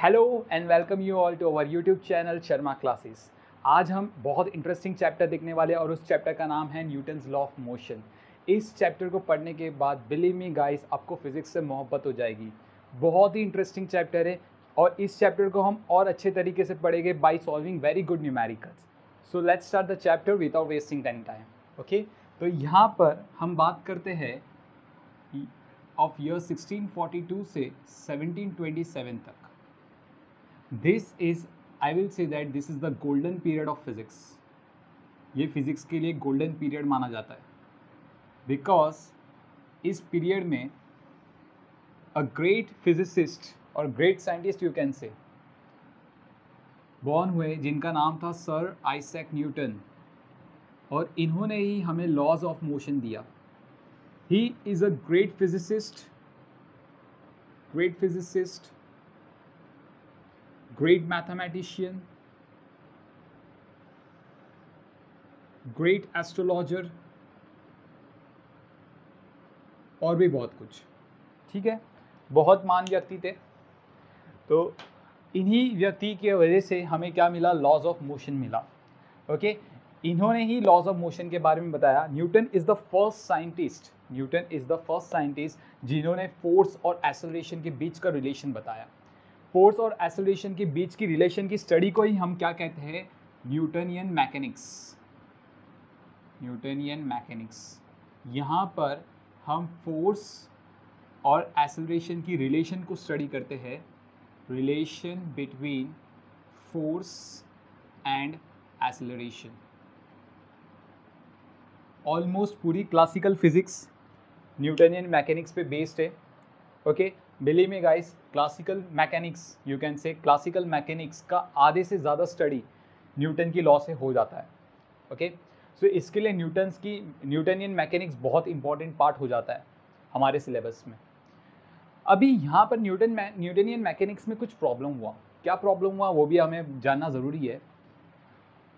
Hello and welcome you all to our YouTube channel Sharma classes. आज हम बहुत interesting chapter देखने वाले हैं और उस चैप्टर का नाम है न्यूटन्स लॉ ऑफ मोशन। इस चैप्टर को पढ़ने के बाद बिलीव मी गाइस, आपको फिजिक्स से मोहब्बत हो जाएगी। बहुत ही इंटरेस्टिंग चैप्टर है और इस चैप्टर को हम और अच्छे तरीके से पढ़ेंगे by solving very good numericals. So let's start the chapter without wasting any time. Okay, तो यहाँ पर हम बात करते हैं ऑफ ईयर 1642 से 1727 तक। This is, I will say that this is the golden period of physics. ये फिजिक्स के लिए गोल्डन पीरियड माना जाता है बिकॉज इस पीरियड में अ ग्रेट फिजिसिस्ट और ग्रेट साइंटिस्ट यू कैन से बॉर्न हुए जिनका नाम था सर आइजैक न्यूटन, और इन्होंने ही हमें लॉज ऑफ मोशन दिया। He is a great physicist, great mathematician, great astrologer और भी बहुत कुछ। ठीक है, बहुत महान व्यक्ति थे। तो इन्हीं व्यक्ति की वजह से हमें क्या मिला? लॉज ऑफ मोशन मिला। ओके, इन्होंने ही लॉज ऑफ मोशन के बारे में बताया। Newton is the first scientist जिन्होंने फोर्स और एक्सेलरेशन के बीच का रिलेशन बताया। फोर्स और एक्सेलरेशन के बीच की रिलेशन की स्टडी को ही हम क्या कहते हैं? Newtonian mechanics. यहाँ पर हम फोर्स और एक्सेलरेशन की रिलेशन को स्टडी करते हैं। Relation between force and acceleration. Almost पूरी क्लासिकल फिजिक्स न्यूटनियन मैकेनिक्स पे बेस्ड है। Okay, believe me guys, classical mechanics, you can से क्लासिकल मैकेनिक्स का आधे से ज़्यादा स्टडी न्यूटन की लॉ से हो जाता है। ओके, सो इसके लिए न्यूटनियन मैकेनिक्स बहुत इंपॉर्टेंट पार्ट हो जाता है हमारे सिलेबस में। अभी यहाँ पर न्यूटनियन मैकेनिक्स में कुछ प्रॉब्लम हुआ। क्या प्रॉब्लम हुआ वो भी हमें जानना ज़रूरी है।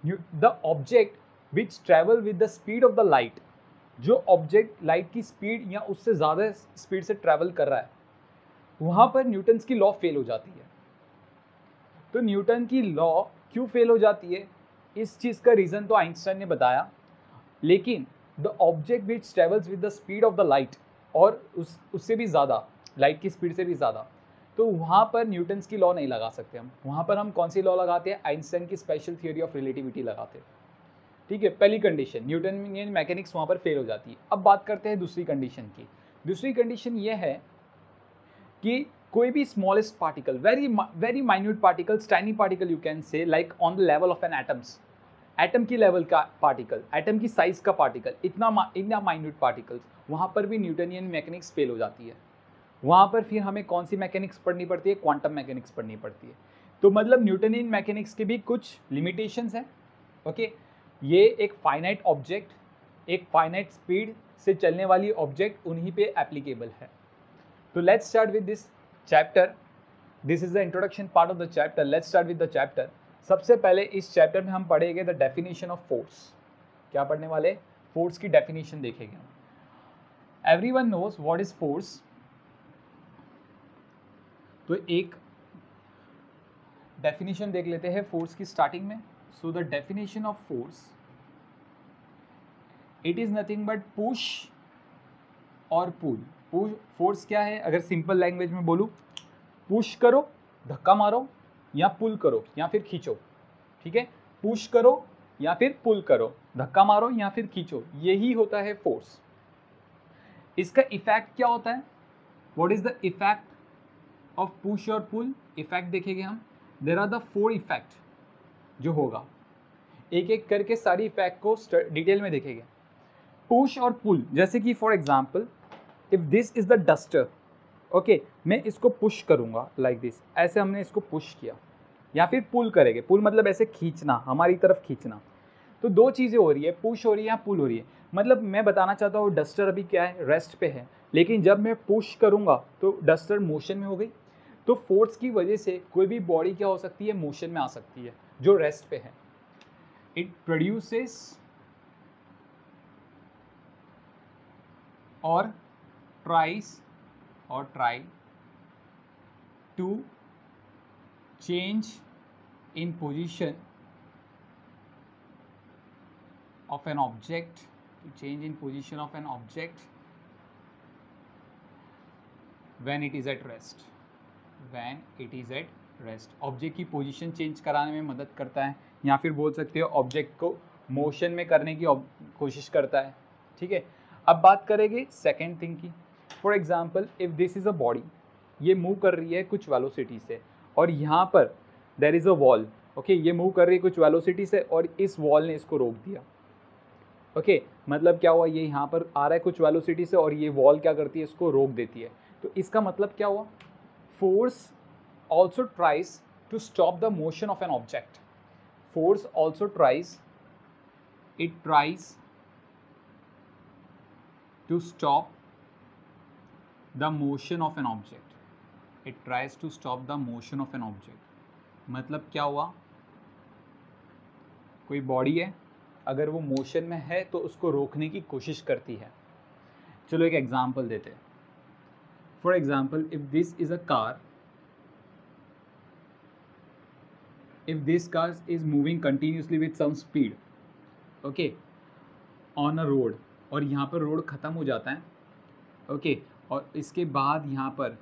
The object which travel with the speed of the light, जो ऑब्जेक्ट लाइट की स्पीड या उससे ज़्यादा स्पीड से ट्रैवल कर रहा है, वहाँ पर न्यूटन्स की लॉ फेल हो जाती है। तो न्यूटन की लॉ क्यों फेल हो जाती है, इस चीज़ का रीज़न तो आइंस्टाइन ने बताया, लेकिन the object which travels with the speed of the light, और उससे भी ज़्यादा, लाइट की स्पीड से भी ज़्यादा, तो वहाँ पर न्यूटन्स की लॉ नहीं लगा सकते हम। वहाँ पर हम कौन सी लॉ लगाते हैं? आइंस्टाइन की स्पेशल थियोरी ऑफ रिलेटिविटी लगाते हैं। ठीक है, पहली कंडीशन, न्यूटनियन मैकेनिक्स वहाँ पर फेल हो जाती है। अब बात करते हैं दूसरी कंडीशन की। दूसरी कंडीशन ये है कि कोई भी smallest particle, very minute particles, tiny particle you can say, like on the level of an atoms, atom की लेवल का पार्टिकल, एटम की साइज का पार्टिकल, इतना माइन्यूट पार्टिकल्स, वहाँ पर भी न्यूटनियन मैकेनिक्स फेल हो जाती है। वहाँ पर फिर हमें कौन सी मैकेनिक्स पढ़नी पड़ती है? क्वांटम मैकेनिक्स पढ़नी पड़ती है। तो मतलब न्यूटनियन मैकेनिक्स के भी कुछ लिमिटेशंस हैं। ओके, ये एक फाइनाइट ऑब्जेक्ट, एक फाइनाइट स्पीड से चलने वाली ऑब्जेक्ट, उन्हीं पे एप्लीकेबल है। तो let's start with this chapter. This is the introduction part of the chapter. Let's start with the chapter. सबसे पहले इस चैप्टर में हम पढ़ेंगे द डेफिनेशन ऑफ फोर्स। क्या पढ़ने वाले? फोर्स की डेफिनेशन देखेंगे। Everyone knows what is force. तो एक डेफिनेशन देख लेते हैं फोर्स की स्टार्टिंग में। So the definition of force, it is nothing but push और पुल। फोर्स क्या है? अगर सिंपल लैंग्वेज में बोलूँ, पुश करो, धक्का मारो, या पुल करो या फिर खींचो। ठीक है, पुश करो या फिर पुल करो, धक्का मारो या फिर खींचो, यही होता है फोर्स। इसका इफेक्ट क्या होता है? What is the effect of push और पुल? इफेक्ट देखेंगे हम। देयर आर द 4 इफेक्ट जो होगा, एक एक करके सारी इफेक्ट को डिटेल में देखेंगे। पुश और पुल, जैसे कि for example, if this is the duster, okay, मैं इसको पुश करूंगा लाइक दिस, ऐसे हमने इसको पुश किया, या फिर पुल करेंगे। पुल मतलब ऐसे खींचना, हमारी तरफ खींचना। तो दो चीज़ें हो रही है, पुश हो रही है या पुल हो रही है। मतलब मैं बताना चाहता हूँ डस्टर अभी क्या है? रेस्ट पे है, लेकिन जब मैं पुश करूंगा तो डस्टर मोशन में हो गई। तो फोर्स की वजह से कोई भी बॉडी क्या हो सकती है? मोशन में आ सकती है जो रेस्ट पे है। इट प्रोड्यूसेस और try to change in position of an object, to change in position of an object when it is at rest, when it is at rest। Object की पोजीशन चेंज कराने में मदद करता है, या फिर बोल सकते हो ऑब्जेक्ट को मोशन में करने की कोशिश करता है। ठीक है, अब बात करेंगे सेकेंड थिंग की। For example if this is a body, ये मूव कर रही है कुछ वेलोसिटी से, और यहाँ पर there is a wall. Okay, ये मूव कर रही है कुछ वेलोसिटी से और इस वॉल ने इसको रोक दिया। ओके, मतलब क्या हुआ, ये यहाँ पर आ रहा है कुछ वेलोसिटी से और ये वॉल क्या करती है, इसको रोक देती है। तो इसका मतलब क्या हुआ, force also tries to stop the motion of an object. Force also tries to stop the motion of an object. It tries to stop the motion of an object. मतलब क्या हुआ, कोई बॉडी है, अगर वो मोशन में है तो उसको रोकने की कोशिश करती है। चलो एक एग्जांपल देते हैं। For example if this is a car, if this car is moving continuously with some speed, okay, on a road, और यहाँ पर रोड ख़त्म हो जाता है, okay, और इसके बाद यहाँ पर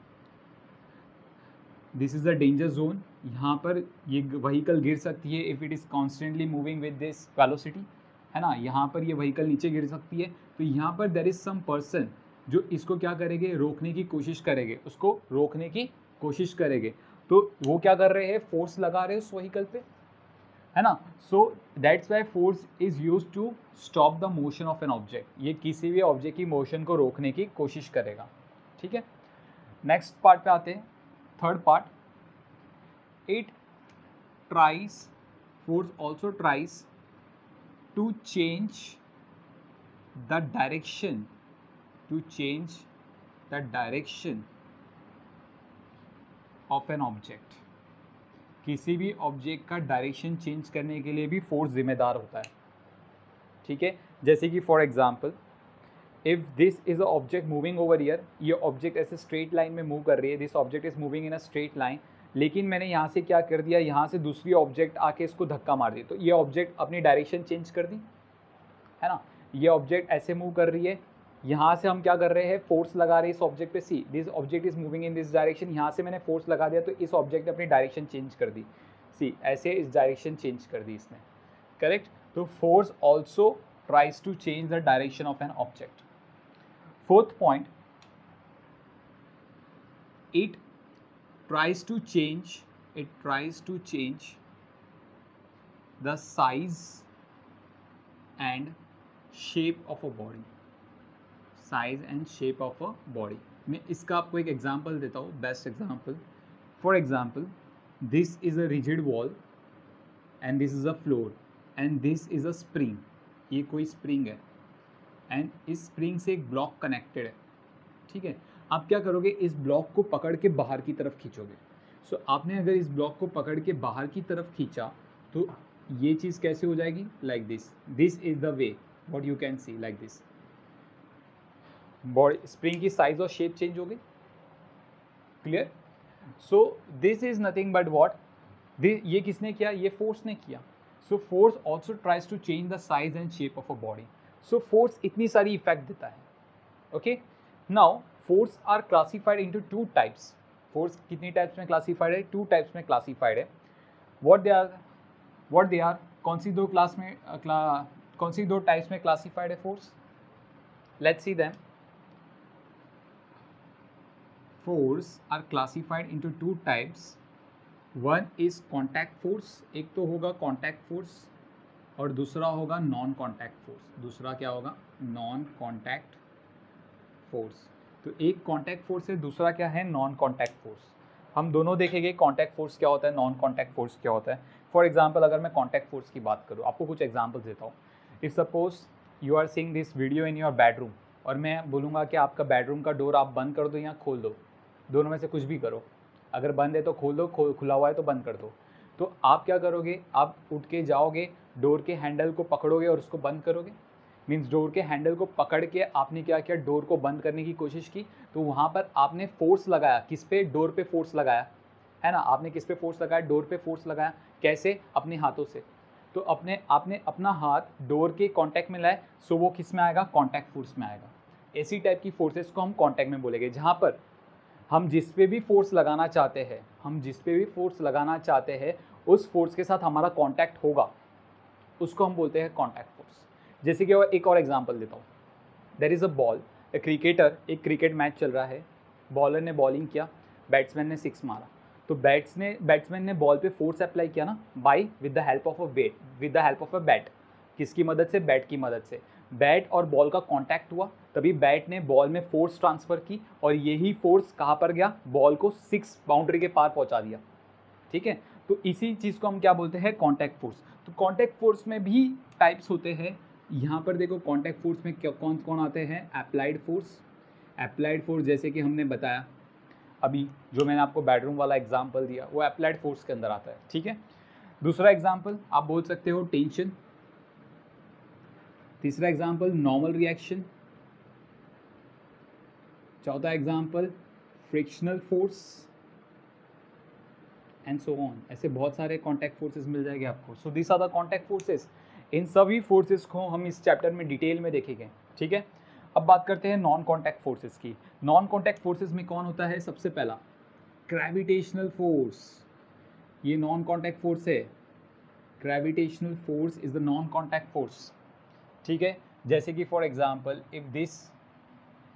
this is a danger zone, यहाँ पर ये व्हीकल गिर सकती है if it is constantly moving with this velocity, है ना, यहाँ पर ये व्हीकल नीचे गिर सकती है। तो यहाँ पर देयर इज़ सम पर्सन जो इसको क्या करेंगे, रोकने की कोशिश करेंगे, उसको रोकने की कोशिश करेंगे। तो वो क्या कर रहे हैं, फोर्स लगा रहे हैं उस व्हीकल पे, है ना। So that's why force is use to stop the motion of an object. ये किसी भी ऑब्जेक्ट की मोशन को रोकने की कोशिश करेगा। ठीक है, नेक्स्ट पार्ट पे आते हैं, third part. It tries, force also tries to change the direction, to change the direction of an object. किसी भी ऑब्जेक्ट का डायरेक्शन चेंज करने के लिए भी फोर्स जिम्मेदार होता है। ठीक है, जैसे कि for example if this is a object moving over here, ये ऑब्जेक्ट ऐसे स्ट्रेट लाइन में मूव कर रही है, this object is moving in a straight line, लेकिन मैंने यहाँ से क्या कर दिया, यहाँ से दूसरी ऑब्जेक्ट आके इसको धक्का मार दी, तो ये ऑब्जेक्ट अपनी डायरेक्शन चेंज कर दी, है ना। ये ऑब्जेक्ट ऐसे मूव कर रही है, यहाँ से हम क्या कर रहे हैं, फोर्स लगा रहे हैं इस ऑब्जेक्ट पे। See this object is moving in this direction, यहाँ से मैंने फोर्स लगा दिया तो इस ऑब्जेक्ट ने अपनी डायरेक्शन चेंज कर दी। सी ऐसे इस डायरेक्शन चेंज कर दी इसने, करेक्ट। तो force also tries to change the direction of an object. Fourth point, it tries to change the size and shape of a body, size and shape of a body. मैं इसका आपको एक example देता हूँ, best example. For example this is a rigid wall and this is a floor and this is a spring. ये कोई spring है and इस स्प्रिंग से एक ब्लॉक कनेक्टेड है। ठीक है, आप क्या करोगे, इस ब्लॉक को पकड़ के बाहर की तरफ खींचोगे। सो आपने अगर इस ब्लॉक को पकड़ के बाहर की तरफ खींचा तो ये चीज़ कैसे हो जाएगी, like this, this is the way what you can see, like this. Body spring की साइज और शेप चेंज हो गई, clear. So this is nothing but what, ये किसने किया, ये फोर्स ने किया। So force also tries to change the size and shape of a body. So force इतनी सारी इफेक्ट देता है। Okay, now force are classified into two types. Force कितनी टाइप्स में क्लासिफाइड है, टू टाइप्स में क्लासिफाइड है। व्हाट दे आर, कौन सी दो टाइप्स में क्लासिफाइड है force, let's see them. Force are classified into two types. One is contact force, एक तो होगा contact force और दूसरा होगा non contact force। दूसरा क्या होगा, non contact force। तो एक contact force है, दूसरा क्या है, non contact force। हम दोनों देखेंगे contact force क्या होता है, non contact force क्या होता है। फॉर एग्जाम्पल अगर मैं contact force की बात करूँ, आपको कुछ एग्जाम्पल्स देता हूँ। If suppose you are seeing this video in your bedroom और मैं बोलूँगा कि आपका बेडरूम का डोर आप बंद कर दो या खोल दो, दोनों में से कुछ भी करो। अगर बंद है तो खोल दो, खुला हुआ है तो बंद कर दो। तो आप क्या करोगे, आप उठ के जाओगे, डोर के हैंडल को पकड़ोगे और उसको बंद करोगे। मीन्स डोर के हैंडल को पकड़ के आपने क्या किया, डोर को बंद करने की कोशिश की। तो वहाँ पर आपने फोर्स लगाया, किस पे, डोर पे फोर्स लगाया, है ना। आपने किस पे फोर्स लगाया, डोर पे फोर्स लगाया, कैसे, अपने हाथों से। तो आपने अपना हाथ डोर के कांटेक्ट में लाए, सो वो किस में आएगा, कांटेक्ट फोर्स में आएगा। इसी टाइप की फोर्सेस को हम कांटेक्ट में बोलेंगे, जहाँ पर हम जिस पे भी फोर्स लगाना चाहते हैं उस फोर्स के साथ हमारा कांटेक्ट होगा, उसको हम बोलते हैं कांटेक्ट फोर्स। जैसे कि एक और एग्जांपल देता हूँ। देयर इज़ अ बॉल, एक क्रिकेट मैच चल रहा है, बॉलर ने बॉलिंग किया, बैट्समैन ने सिक्स मारा। तो बैट्समैन ने बॉल पे फोर्स अप्लाई किया ना, with the help of a bat. किसकी मदद से, बैट की मदद से। बैट और बॉल का कांटेक्ट हुआ, तभी बैट ने बॉल में फोर्स ट्रांसफ़र की, और यही फोर्स कहाँ पर गया, बॉल को 6 बाउंड्री के पार पहुँचा दिया। ठीक है, तो इसी चीज़ को हम क्या बोलते हैं, कांटेक्ट फोर्स। तो कांटेक्ट फोर्स में भी टाइप्स होते हैं। यहाँ पर देखो कांटेक्ट फोर्स में कौन कौन आते हैं, अप्लाइड फोर्स जैसे कि हमने बताया अभी, जो मैंने आपको बेडरूम वाला एग्जांपल दिया, वो अप्लाइड फोर्स के अंदर आता है। ठीक है, दूसरा एग्जांपल आप बोल सकते हो टेंशन, तीसरा एग्जांपल नॉर्मल रिएक्शन, चौथा example frictional force, and so on. ऐसे बहुत सारे कॉन्टैक्ट फोर्सेस मिल जाएंगे आपको। So this are the contact forces. इन सभी फोर्सेस को हम इस चैप्टर में डिटेल में देखेंगे। ठीक है, अब बात करते हैं नॉन कॉन्टैक्ट फोर्सेस की। नॉन कॉन्टैक्ट फोर्सेस में कौन होता है, सबसे पहला ग्रेविटेशनल फोर्स। ये नॉन कॉन्टैक्ट फोर्स है, gravitational force is the non contact force. ठीक है, जैसे कि for example if this,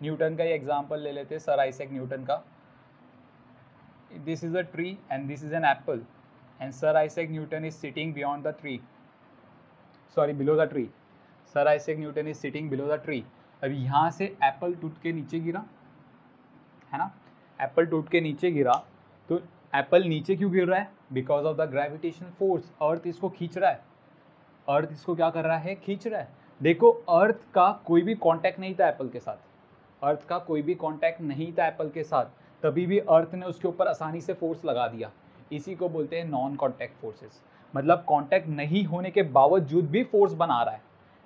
Newton का ही एग्जाम्पल ले लेते हैं, सर आइजैक न्यूटन का। This is a tree and this is an apple, and Sir Isaac Newton is sitting beyond the tree, below the tree. Sir Isaac Newton is sitting below the tree. अब यहाँ से Apple टूट के नीचे गिरा, है ना, एप्पल टूट के नीचे गिरा, तो एप्पल नीचे क्यों गिर रहा है, because of the gravitational force. Earth इसको खींच रहा है, अर्थ इसको क्या कर रहा है, खींच रहा है। देखो अर्थ का कोई भी कॉन्टैक्ट नहीं था एप्पल के साथ, अर्थ का कोई भी कॉन्टैक्ट नहीं था एप्पल के साथ, तभी भी अर्थ ने उसके ऊपर आसानी से फोर्स लगा दिया। इसी को बोलते हैं नॉन कॉन्टैक्ट फोर्सेस। मतलब कॉन्टैक्ट नहीं होने के बावजूद भी फोर्स बना रहा है,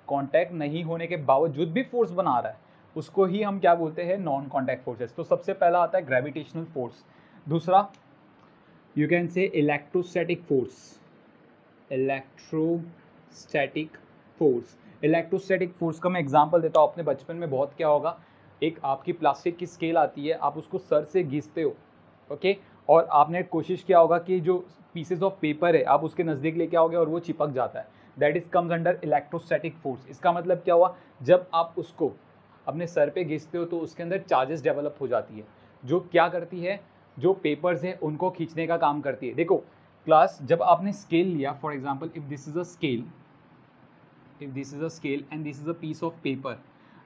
कॉन्टैक्ट नहीं होने के बावजूद भी फोर्स बना रहा है, उसको ही हम क्या बोलते हैं, नॉन कॉन्टैक्ट फोर्सेस। तो सबसे पहला आता है ग्रेविटेशनल फोर्स। दूसरा यू कैन से इलेक्ट्रोस्टैटिक फोर्स, इलेक्ट्रोस्टैटिक फोर्स का मैं एग्जांपल देता हूँ। अपने बचपन में बहुत क्या होगा, एक आपकी प्लास्टिक की स्केल आती है, आप उसको सर से घिसते हो, ओके, और आपने कोशिश किया होगा कि जो पीसेस ऑफ पेपर है आप उसके नज़दीक लेके आओगे और वो चिपक जाता है, that is comes under electrostatic force. इसका मतलब क्या हुआ, जब आप उसको अपने सर पे घिसते हो तो उसके अंदर चार्जेस डेवलप हो जाती है, जो क्या करती है, जो पेपर्स है उनको खींचने का काम करती है। देखो क्लास, जब आपने स्केल लिया, for example if this is a scale and this is a piece of paper,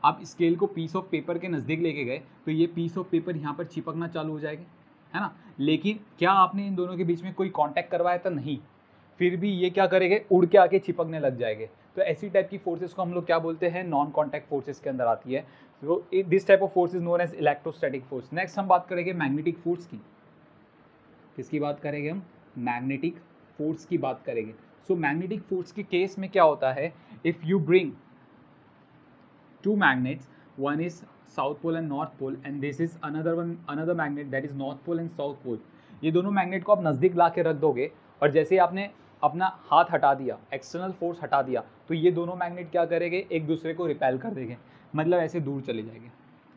आप स्केल को पीस ऑफ पेपर के नज़दीक लेके गए तो ये पीस ऑफ पेपर यहाँ पर चिपकना चालू हो जाएगा, है ना। लेकिन क्या आपने इन दोनों के बीच में कोई कांटेक्ट करवाया था, नहीं, फिर भी ये क्या करेंगे, उड़ के आके चिपकने लग जाएंगे। तो ऐसी टाइप की फोर्सेस को हम लोग क्या बोलते हैं, नॉन कॉन्टैक्ट फोर्सेस के अंदर आती है। तो this type of force is known as electrostatic force. Next हम बात करेंगे मैग्नेटिक फोर्स की। किसकी बात करेंगे हम, मैग्नेटिक फोर्स की बात करेंगे। सो मैग्नेटिक फोर्स के केस में क्या होता है, if you bring two magnets, one is south pole and north pole and this is another magnet that is north pole and south pole। ये दोनों मैग्नेट को आप नज़दीक ला के रख दोगे और जैसे आपने अपना हाथ हटा दिया, एक्सटर्नल फोर्स हटा दिया, तो ये दोनों मैग्नेट क्या करेंगे, एक दूसरे को रिपेल कर देंगे, मतलब ऐसे दूर चले जाएंगे,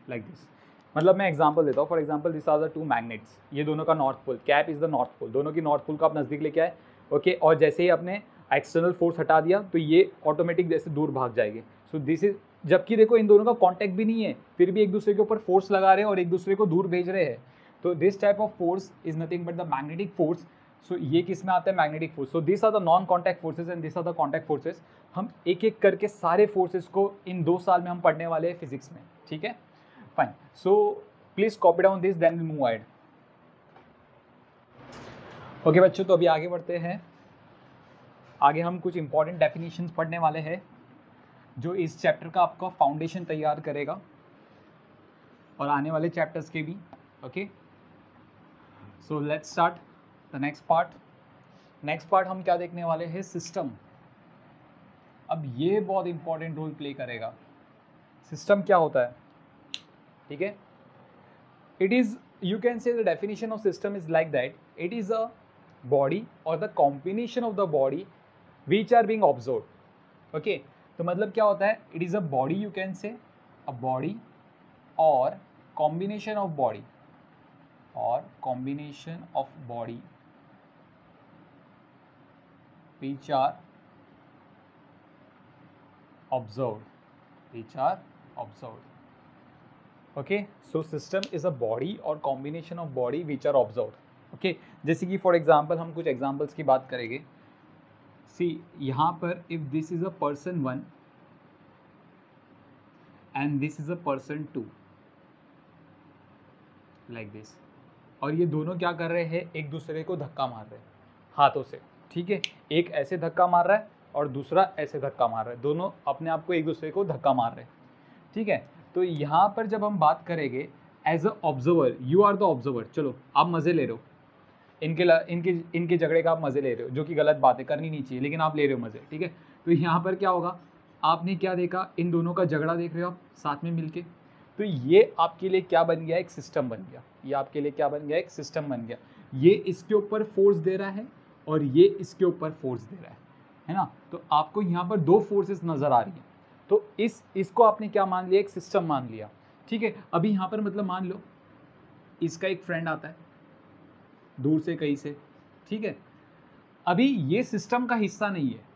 लाइक दिस। मतलब मैं एग्जांपल देता हूँ, for example this are the two magnets, ये दोनों का north pole, cap is the north pole, दोनों की नॉर्थ पोल को आप नज़दीक लेके आए, ओके, और जैसे ही आपने एक्सटर्नल फोर्स हटा दिया तो ये ऑटोमेटिक जैसे दूर भाग जाएंगे। सो दिस इज, जबकि देखो इन दोनों का कांटेक्ट भी नहीं है, फिर भी एक दूसरे के ऊपर फोर्स लगा रहे हैं और एक दूसरे को दूर भेज रहे हैं। तो this type of force is nothing but the magnetic force. So ये किस में आता है, magnetic force. So this are the non contact forces and this are the contact forces. हम एक एक करके सारे फोर्सेज को इन 2 साल में हम पढ़ने वाले हैं फिजिक्स में, ठीक है, fine. So please copy down this, then will move ahead. Okay बच्चों, तो अभी आगे बढ़ते हैं। आगे हम कुछ इंपॉर्टेंट डेफिनेशंस पढ़ने वाले हैं जो इस चैप्टर का आपका फाउंडेशन तैयार करेगा और आने वाले चैप्टर्स के भी, okay. So let's start the next part. Next part हम क्या देखने वाले हैं, सिस्टम। अब ये बहुत इंपॉर्टेंट रोल प्ले करेगा। सिस्टम क्या होता है, ठीक है। It is, you can say the definition of system is like that, it is a body और the combination of the body which are being observe. Okay, तो मतलब क्या होता है, it is a body, you can say a body और combination of body which are observed, okay, so system is a body or combination of body which are observed, okay, जैसे कि for example हम कुछ examples की बात करेंगे। सी यहाँ पर if this is a person 1 and this is a person 2 like this, और ये दोनों क्या कर रहे हैं, एक दूसरे को धक्का मार रहे हैं हाथों से, ठीक है, एक ऐसे धक्का मार रहा है और दूसरा ऐसे धक्का मार रहा है, दोनों अपने आप को एक दूसरे को धक्का मार रहे हैं, ठीक है। तो यहाँ पर जब हम बात करेंगे as a observer, you are the observer, चलो आप मज़े ले रहे हो, इनके झगड़े का आप मज़े ले रहे हो, जो कि गलत बात है, करनी नहीं चाहिए, लेकिन आप ले रहे हो मज़े, ठीक है। तो यहाँ पर क्या होगा, आपने क्या देखा, इन दोनों का झगड़ा देख रहे हो आप साथ में मिलके, तो ये आपके लिए क्या बन गया, एक सिस्टम बन गया, ये आपके लिए क्या बन गया, एक सिस्टम बन गया। ये इसके ऊपर फोर्स दे रहा है और ये इसके ऊपर फोर्स दे रहा है ना। तो आपको यहाँ पर दो फोर्सेस नज़र आ रही हैं, तो इसको आपने क्या मान लिया, एक सिस्टम मान लिया, ठीक है। अभी यहाँ पर मतलब मान लो इसका एक फ्रेंड आता है दूर से कहीं से, ठीक है, अभी ये सिस्टम का हिस्सा नहीं है।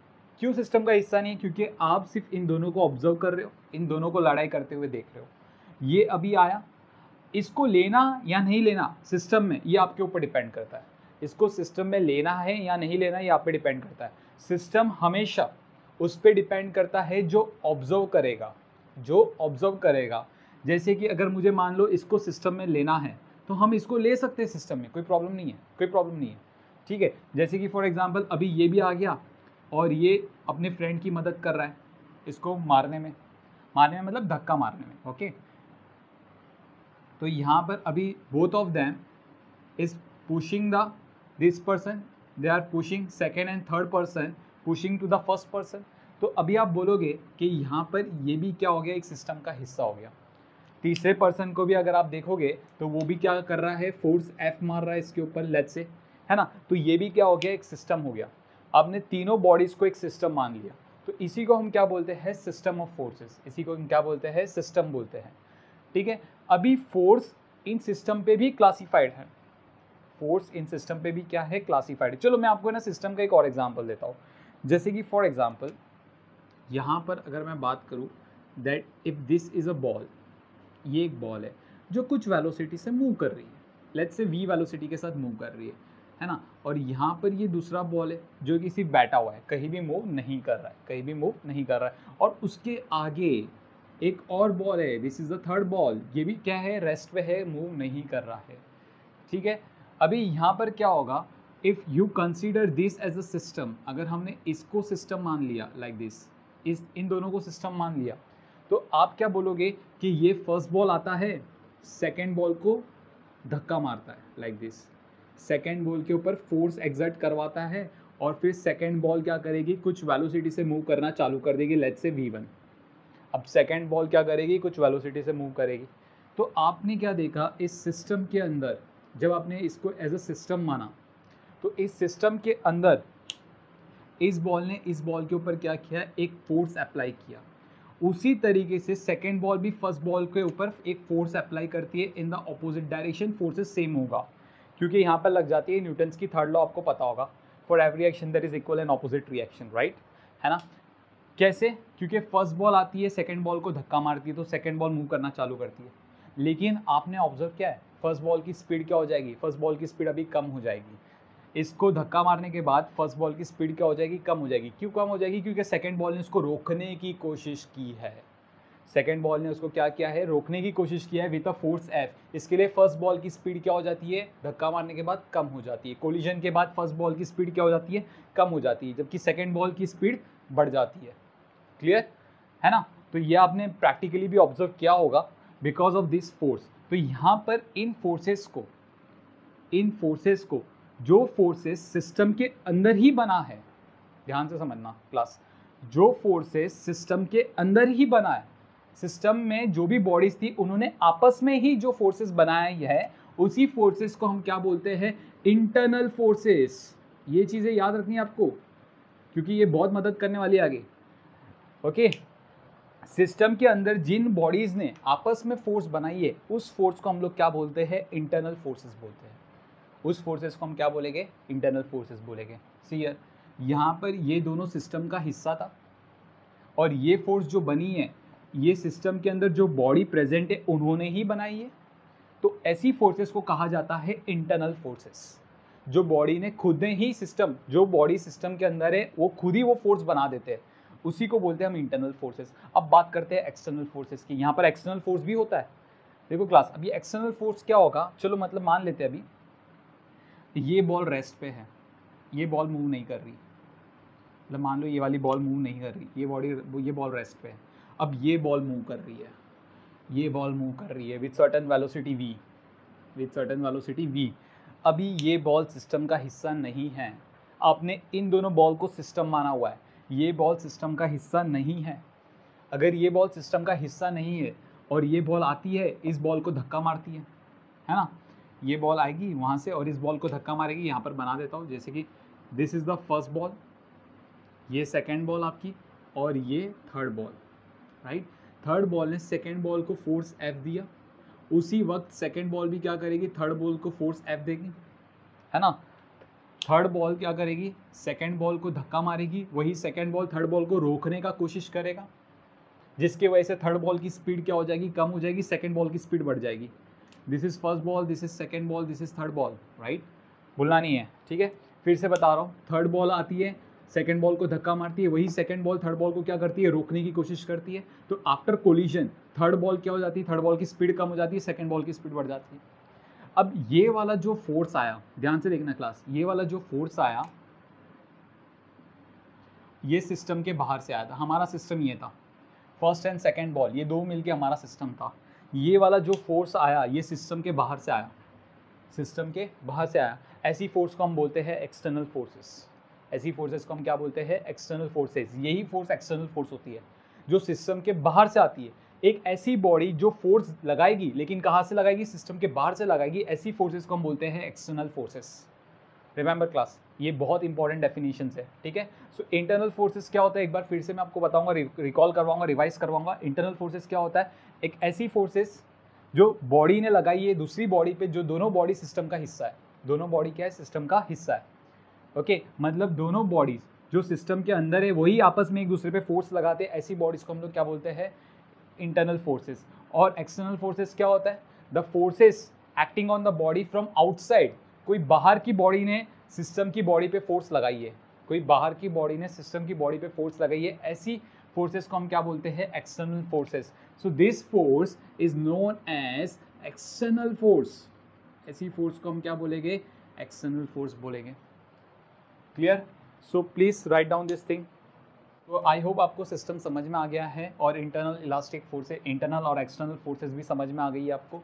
क्यों सिस्टम का हिस्सा नहीं है, क्योंकि आप सिर्फ इन दोनों को ऑब्जर्व कर रहे हो, इन दोनों को लड़ाई करते हुए देख रहे हो। ये अभी आया, इसको लेना या नहीं लेना सिस्टम में, ये आपके ऊपर डिपेंड करता है। इसको सिस्टम में लेना है या नहीं लेना, ये आप पे डिपेंड करता है। सिस्टम हमेशा उस पर डिपेंड करता है जो ऑब्जर्व करेगा, जैसे कि अगर मुझे मान लो इसको सिस्टम में लेना है तो हम इसको ले सकते हैं सिस्टम में, कोई प्रॉब्लम नहीं है, ठीक है। जैसे कि फॉर एग्जांपल अभी ये भी आ गया और ये अपने फ्रेंड की मदद कर रहा है इसको मारने में मतलब धक्का मारने में, ओके। तो यहाँ पर अभी both of them is pushing this person, they are pushing, second and third person pushing to the first person. तो अभी आप बोलोगे कि यहाँ पर ये भी क्या हो गया, एक सिस्टम का हिस्सा हो गया। तीसरे पर्सन को भी अगर आप देखोगे तो वो भी क्या कर रहा है, फोर्स F मार रहा है इसके ऊपर, लेट्स से, है ना। तो ये भी क्या हो गया, एक सिस्टम हो गया। आपने तीनों बॉडीज को एक सिस्टम मान लिया, तो इसी को हम क्या बोलते हैं, सिस्टम ऑफ फोर्सेस, इसी को हम क्या बोलते हैं, सिस्टम बोलते हैं, ठीक है। अभी फोर्स इन सिस्टम पे भी क्लासिफाइड है, क्या है, क्लासिफाइड। चलो मैं आपको ना सिस्टम का एक और एग्जांपल देता हूँ। जैसे कि फॉर एग्जांपल यहाँ पर अगर मैं बात करूँ that if this is a ball, ये एक बॉल है जो कुछ वेलोसिटी से मूव कर रही है, लेट्स से v वेलोसिटी के साथ मूव कर रही है ना। और यहाँ पर ये दूसरा बॉल है जो कि सिर्फ बैठा हुआ है, कहीं भी मूव नहीं कर रहा है, और उसके आगे एक और बॉल है, this is the third ball, ये भी क्या है, रेस्ट पे है, मूव नहीं कर रहा है, ठीक है। अभी यहाँ पर क्या होगा, if you consider this as a system, अगर हमने इसको सिस्टम मान लिया लाइक दिस, इन दोनों को सिस्टम मान लिया, तो आप क्या बोलोगे कि ये फर्स्ट बॉल आता है, सेकेंड बॉल को धक्का मारता है लाइक दिस, सेकेंड बॉल के ऊपर फोर्स एक्सर्ट करवाता है, और फिर सेकेंड बॉल क्या करेगी, कुछ वेलोसिटी से मूव करना चालू कर देगी, लेट्स से v1। अब सेकेंड बॉल क्या करेगी, कुछ वेलोसिटी से मूव करेगी। तो आपने क्या देखा, इस सिस्टम के अंदर जब आपने इसको एज अ सिस्टम माना, तो इस सिस्टम के अंदर इस बॉल ने इस बॉल के ऊपर क्या किया, एक फोर्स अप्लाई किया। उसी तरीके से सेकेंड बॉल भी फर्स्ट बॉल के ऊपर एक फोर्स अप्लाई करती है, in the opposite direction forces same होगा, क्योंकि यहाँ पर लग जाती है न्यूटन्स की थर्ड लॉ, आपको पता होगा, for every action there is equal and opposite reaction, right, है ना। कैसे, क्योंकि फर्स्ट बॉल आती है, सेकेंड बॉल को धक्का मारती है, तो सेकेंड बॉल मूव करना चालू करती है। लेकिन आपने ऑब्जर्व किया है, फर्स्ट बॉल की स्पीड क्या हो जाएगी, फर्स्ट बॉल की स्पीड अभी कम हो जाएगी, इसको धक्का मारने के बाद फर्स्ट बॉल की स्पीड क्या हो जाएगी, कम हो जाएगी। क्यों कम हो जाएगी, क्योंकि सेकंड बॉल ने उसको रोकने की कोशिश की है, सेकंड बॉल ने उसको क्या किया है, रोकने की कोशिश किया है विद अ फोर्स F। इसके लिए फर्स्ट बॉल की स्पीड क्या हो जाती है, धक्का मारने के बाद कम हो जाती है, कोलिजन के बाद फर्स्ट बॉल की स्पीड क्या हो जाती है, कम हो जाती है, जबकि सेकेंड बॉल की स्पीड बढ़ जाती है। क्लियर है ना। तो ये आपने प्रैक्टिकली भी ऑब्जर्व किया होगा बिकॉज ऑफ दिस फोर्स। तो यहाँ पर इन फोर्सेस को जो फोर्सेस सिस्टम के अंदर ही बना है, ध्यान से समझना क्लास, जो फोर्सेस सिस्टम के अंदर ही बना है, सिस्टम में जो भी बॉडीज थी उन्होंने आपस में ही जो फोर्सेस बनाया है उसी फोर्सेस को हम क्या बोलते हैं, इंटरनल फोर्सेस। ये चीजें याद रखनी है आपको, क्योंकि ये बहुत मदद करने वाली है आगे। ओके, सिस्टम के अंदर जिन बॉडीज ने आपस में फोर्स बनाई है, उस फोर्स को हम लोग क्या बोलते हैं, इंटरनल फोर्सेस बोलते हैं। उस फोर्सेस को हम क्या बोलेंगे, इंटरनल फोर्सेस बोलेंगे। सी यार, यहाँ पर ये दोनों सिस्टम का हिस्सा था, और ये फोर्स जो बनी है, ये सिस्टम के अंदर जो बॉडी प्रेजेंट है उन्होंने ही बनाई है। तो ऐसी फोर्सेस को कहा जाता है इंटरनल फोर्सेस, जो बॉडी ने खुद ने ही सिस्टम, जो बॉडी सिस्टम के अंदर है वो खुद ही वो फोर्स बना देते हैं, उसी को बोलते हैं हम इंटरनल फोर्सेस। अब बात करते हैं एक्सटर्नल फोर्सेस की। यहाँ पर एक्सटर्नल फोर्स भी होता है। देखो क्लास, अभी एक्सटर्नल फोर्स क्या होगा, चलो मतलब मान लेते हैं अभी ये बॉल रेस्ट पे है, ये बॉल मूव नहीं कर रही, मतलब मान लो ये वाली बॉल मूव नहीं कर रही, ये बॉल रेस्ट पे है। अब ये बॉल मूव कर रही है, ये बॉल मूव कर रही है with certain velocity v, with certain velocity v। अभी ये बॉल सिस्टम का हिस्सा नहीं है, आपने इन दोनों बॉल को सिस्टम माना हुआ है, ये बॉल सिस्टम का हिस्सा नहीं है। अगर ये बॉल सिस्टम का हिस्सा नहीं है और ये बॉल आती है, इस बॉल को धक्का मारती है ना, ये बॉल आएगी वहाँ से और इस बॉल को धक्का मारेगी। यहाँ पर बना देता हूँ, जैसे कि this is the first ball, ये सेकेंड बॉल आपकी, और ये third ball, right. Third ball ने सेकेंड बॉल को फोर्स F दिया, उसी वक्त सेकेंड बॉल भी क्या करेगी, थर्ड बॉल को फोर्स F देगी, है ना। थर्ड बॉल क्या करेगी, सेकेंड बॉल को धक्का मारेगी, वही सेकेंड बॉल थर्ड बॉल को रोकने का कोशिश करेगा, जिसकी वजह से थर्ड बॉल की स्पीड क्या हो जाएगी, कम हो जाएगी, सेकेंड बॉल की स्पीड बढ़ जाएगी। This is first ball, this is second ball, this is third ball, right. भूलना नहीं है, ठीक है। फिर से बता रहा हूँ, थर्ड बॉल आती है, सेकेंड बॉल को धक्का मारती है, वही सेकेंड बॉल थर्ड बॉल को क्या करती है, रोकने की कोशिश करती है। तो आफ्टर कोलिजन थर्ड बॉल क्या हो जाती है, थर्ड बॉल की स्पीड कम हो जाती है, सेकेंड बॉल की स्पीड बढ़ जाती है। अब ये वाला जो फोर्स आया, ध्यान से देखना क्लास, ये वाला जो फोर्स आया ये सिस्टम के बाहर से आया था। हमारा सिस्टम ये था, फर्स्ट एंड सेकेंड बॉल, ये दो मिलके हमारा सिस्टम था। ये वाला जो फोर्स आया ये सिस्टम के बाहर से आया, सिस्टम के बाहर से आया। ऐसी फोर्स को हम बोलते हैं एक्सटर्नल फोर्सेस। ऐसी फोर्सेस को हम क्या बोलते हैं, एक्सटर्नल फोर्सेस। यही फोर्स एक्सटर्नल फोर्स होती है जो सिस्टम के बाहर से आती है। एक ऐसी बॉडी जो फोर्स लगाएगी, लेकिन कहाँ से लगाएगी, सिस्टम के बाहर से लगाएगी, ऐसी फोर्सेस को हम बोलते हैं एक्सटर्नल फोर्सेस। रिमेंबर क्लास, ये बहुत इंपॉर्टेंट डेफिनेशन है, ठीक है। सो इंटरनल फोर्सेस क्या होता है, एक बार फिर से मैं आपको बताऊंगा, रिकॉल करवाऊंगा, रिवाइज करवाऊंगा। इंटरनल फोर्सेस क्या होता है, एक ऐसी फोर्सेस जो बॉडी ने लगाई है दूसरी बॉडी पे, जो दोनों बॉडी सिस्टम का हिस्सा है। दोनों बॉडी क्या है, सिस्टम का हिस्सा है। ओके, मतलब दोनों बॉडीज जो सिस्टम के अंदर है वही आपस में एक दूसरे पे फोर्स लगाते हैं। ऐसी बॉडीज को हम लोग क्या बोलते हैं, इंटरनल फोर्सेस। और एक्सटर्नल फोर्सेस क्या होता है, the forces acting on the body from outside. कोई बाहर की बॉडी ने सिस्टम की बॉडी पे फोर्स लगाई है, कोई बाहर की बॉडी ने सिस्टम की बॉडी पे फोर्स लगाई है, ऐसी फोर्सेस को हम क्या बोलते हैं, external forces. So this force is known as external force. ऐसी फोर्स को हम क्या बोलेंगे, एक्सटर्नल फोर्स बोलेंगे। Clear. So please write down this thing. तो आई होप आपको सिस्टम समझ में आ गया है, और इंटरनल इलास्टिक फोर्सेस, इंटरनल और एक्सटर्नल फोर्सेस भी समझ में आ गई है आपको।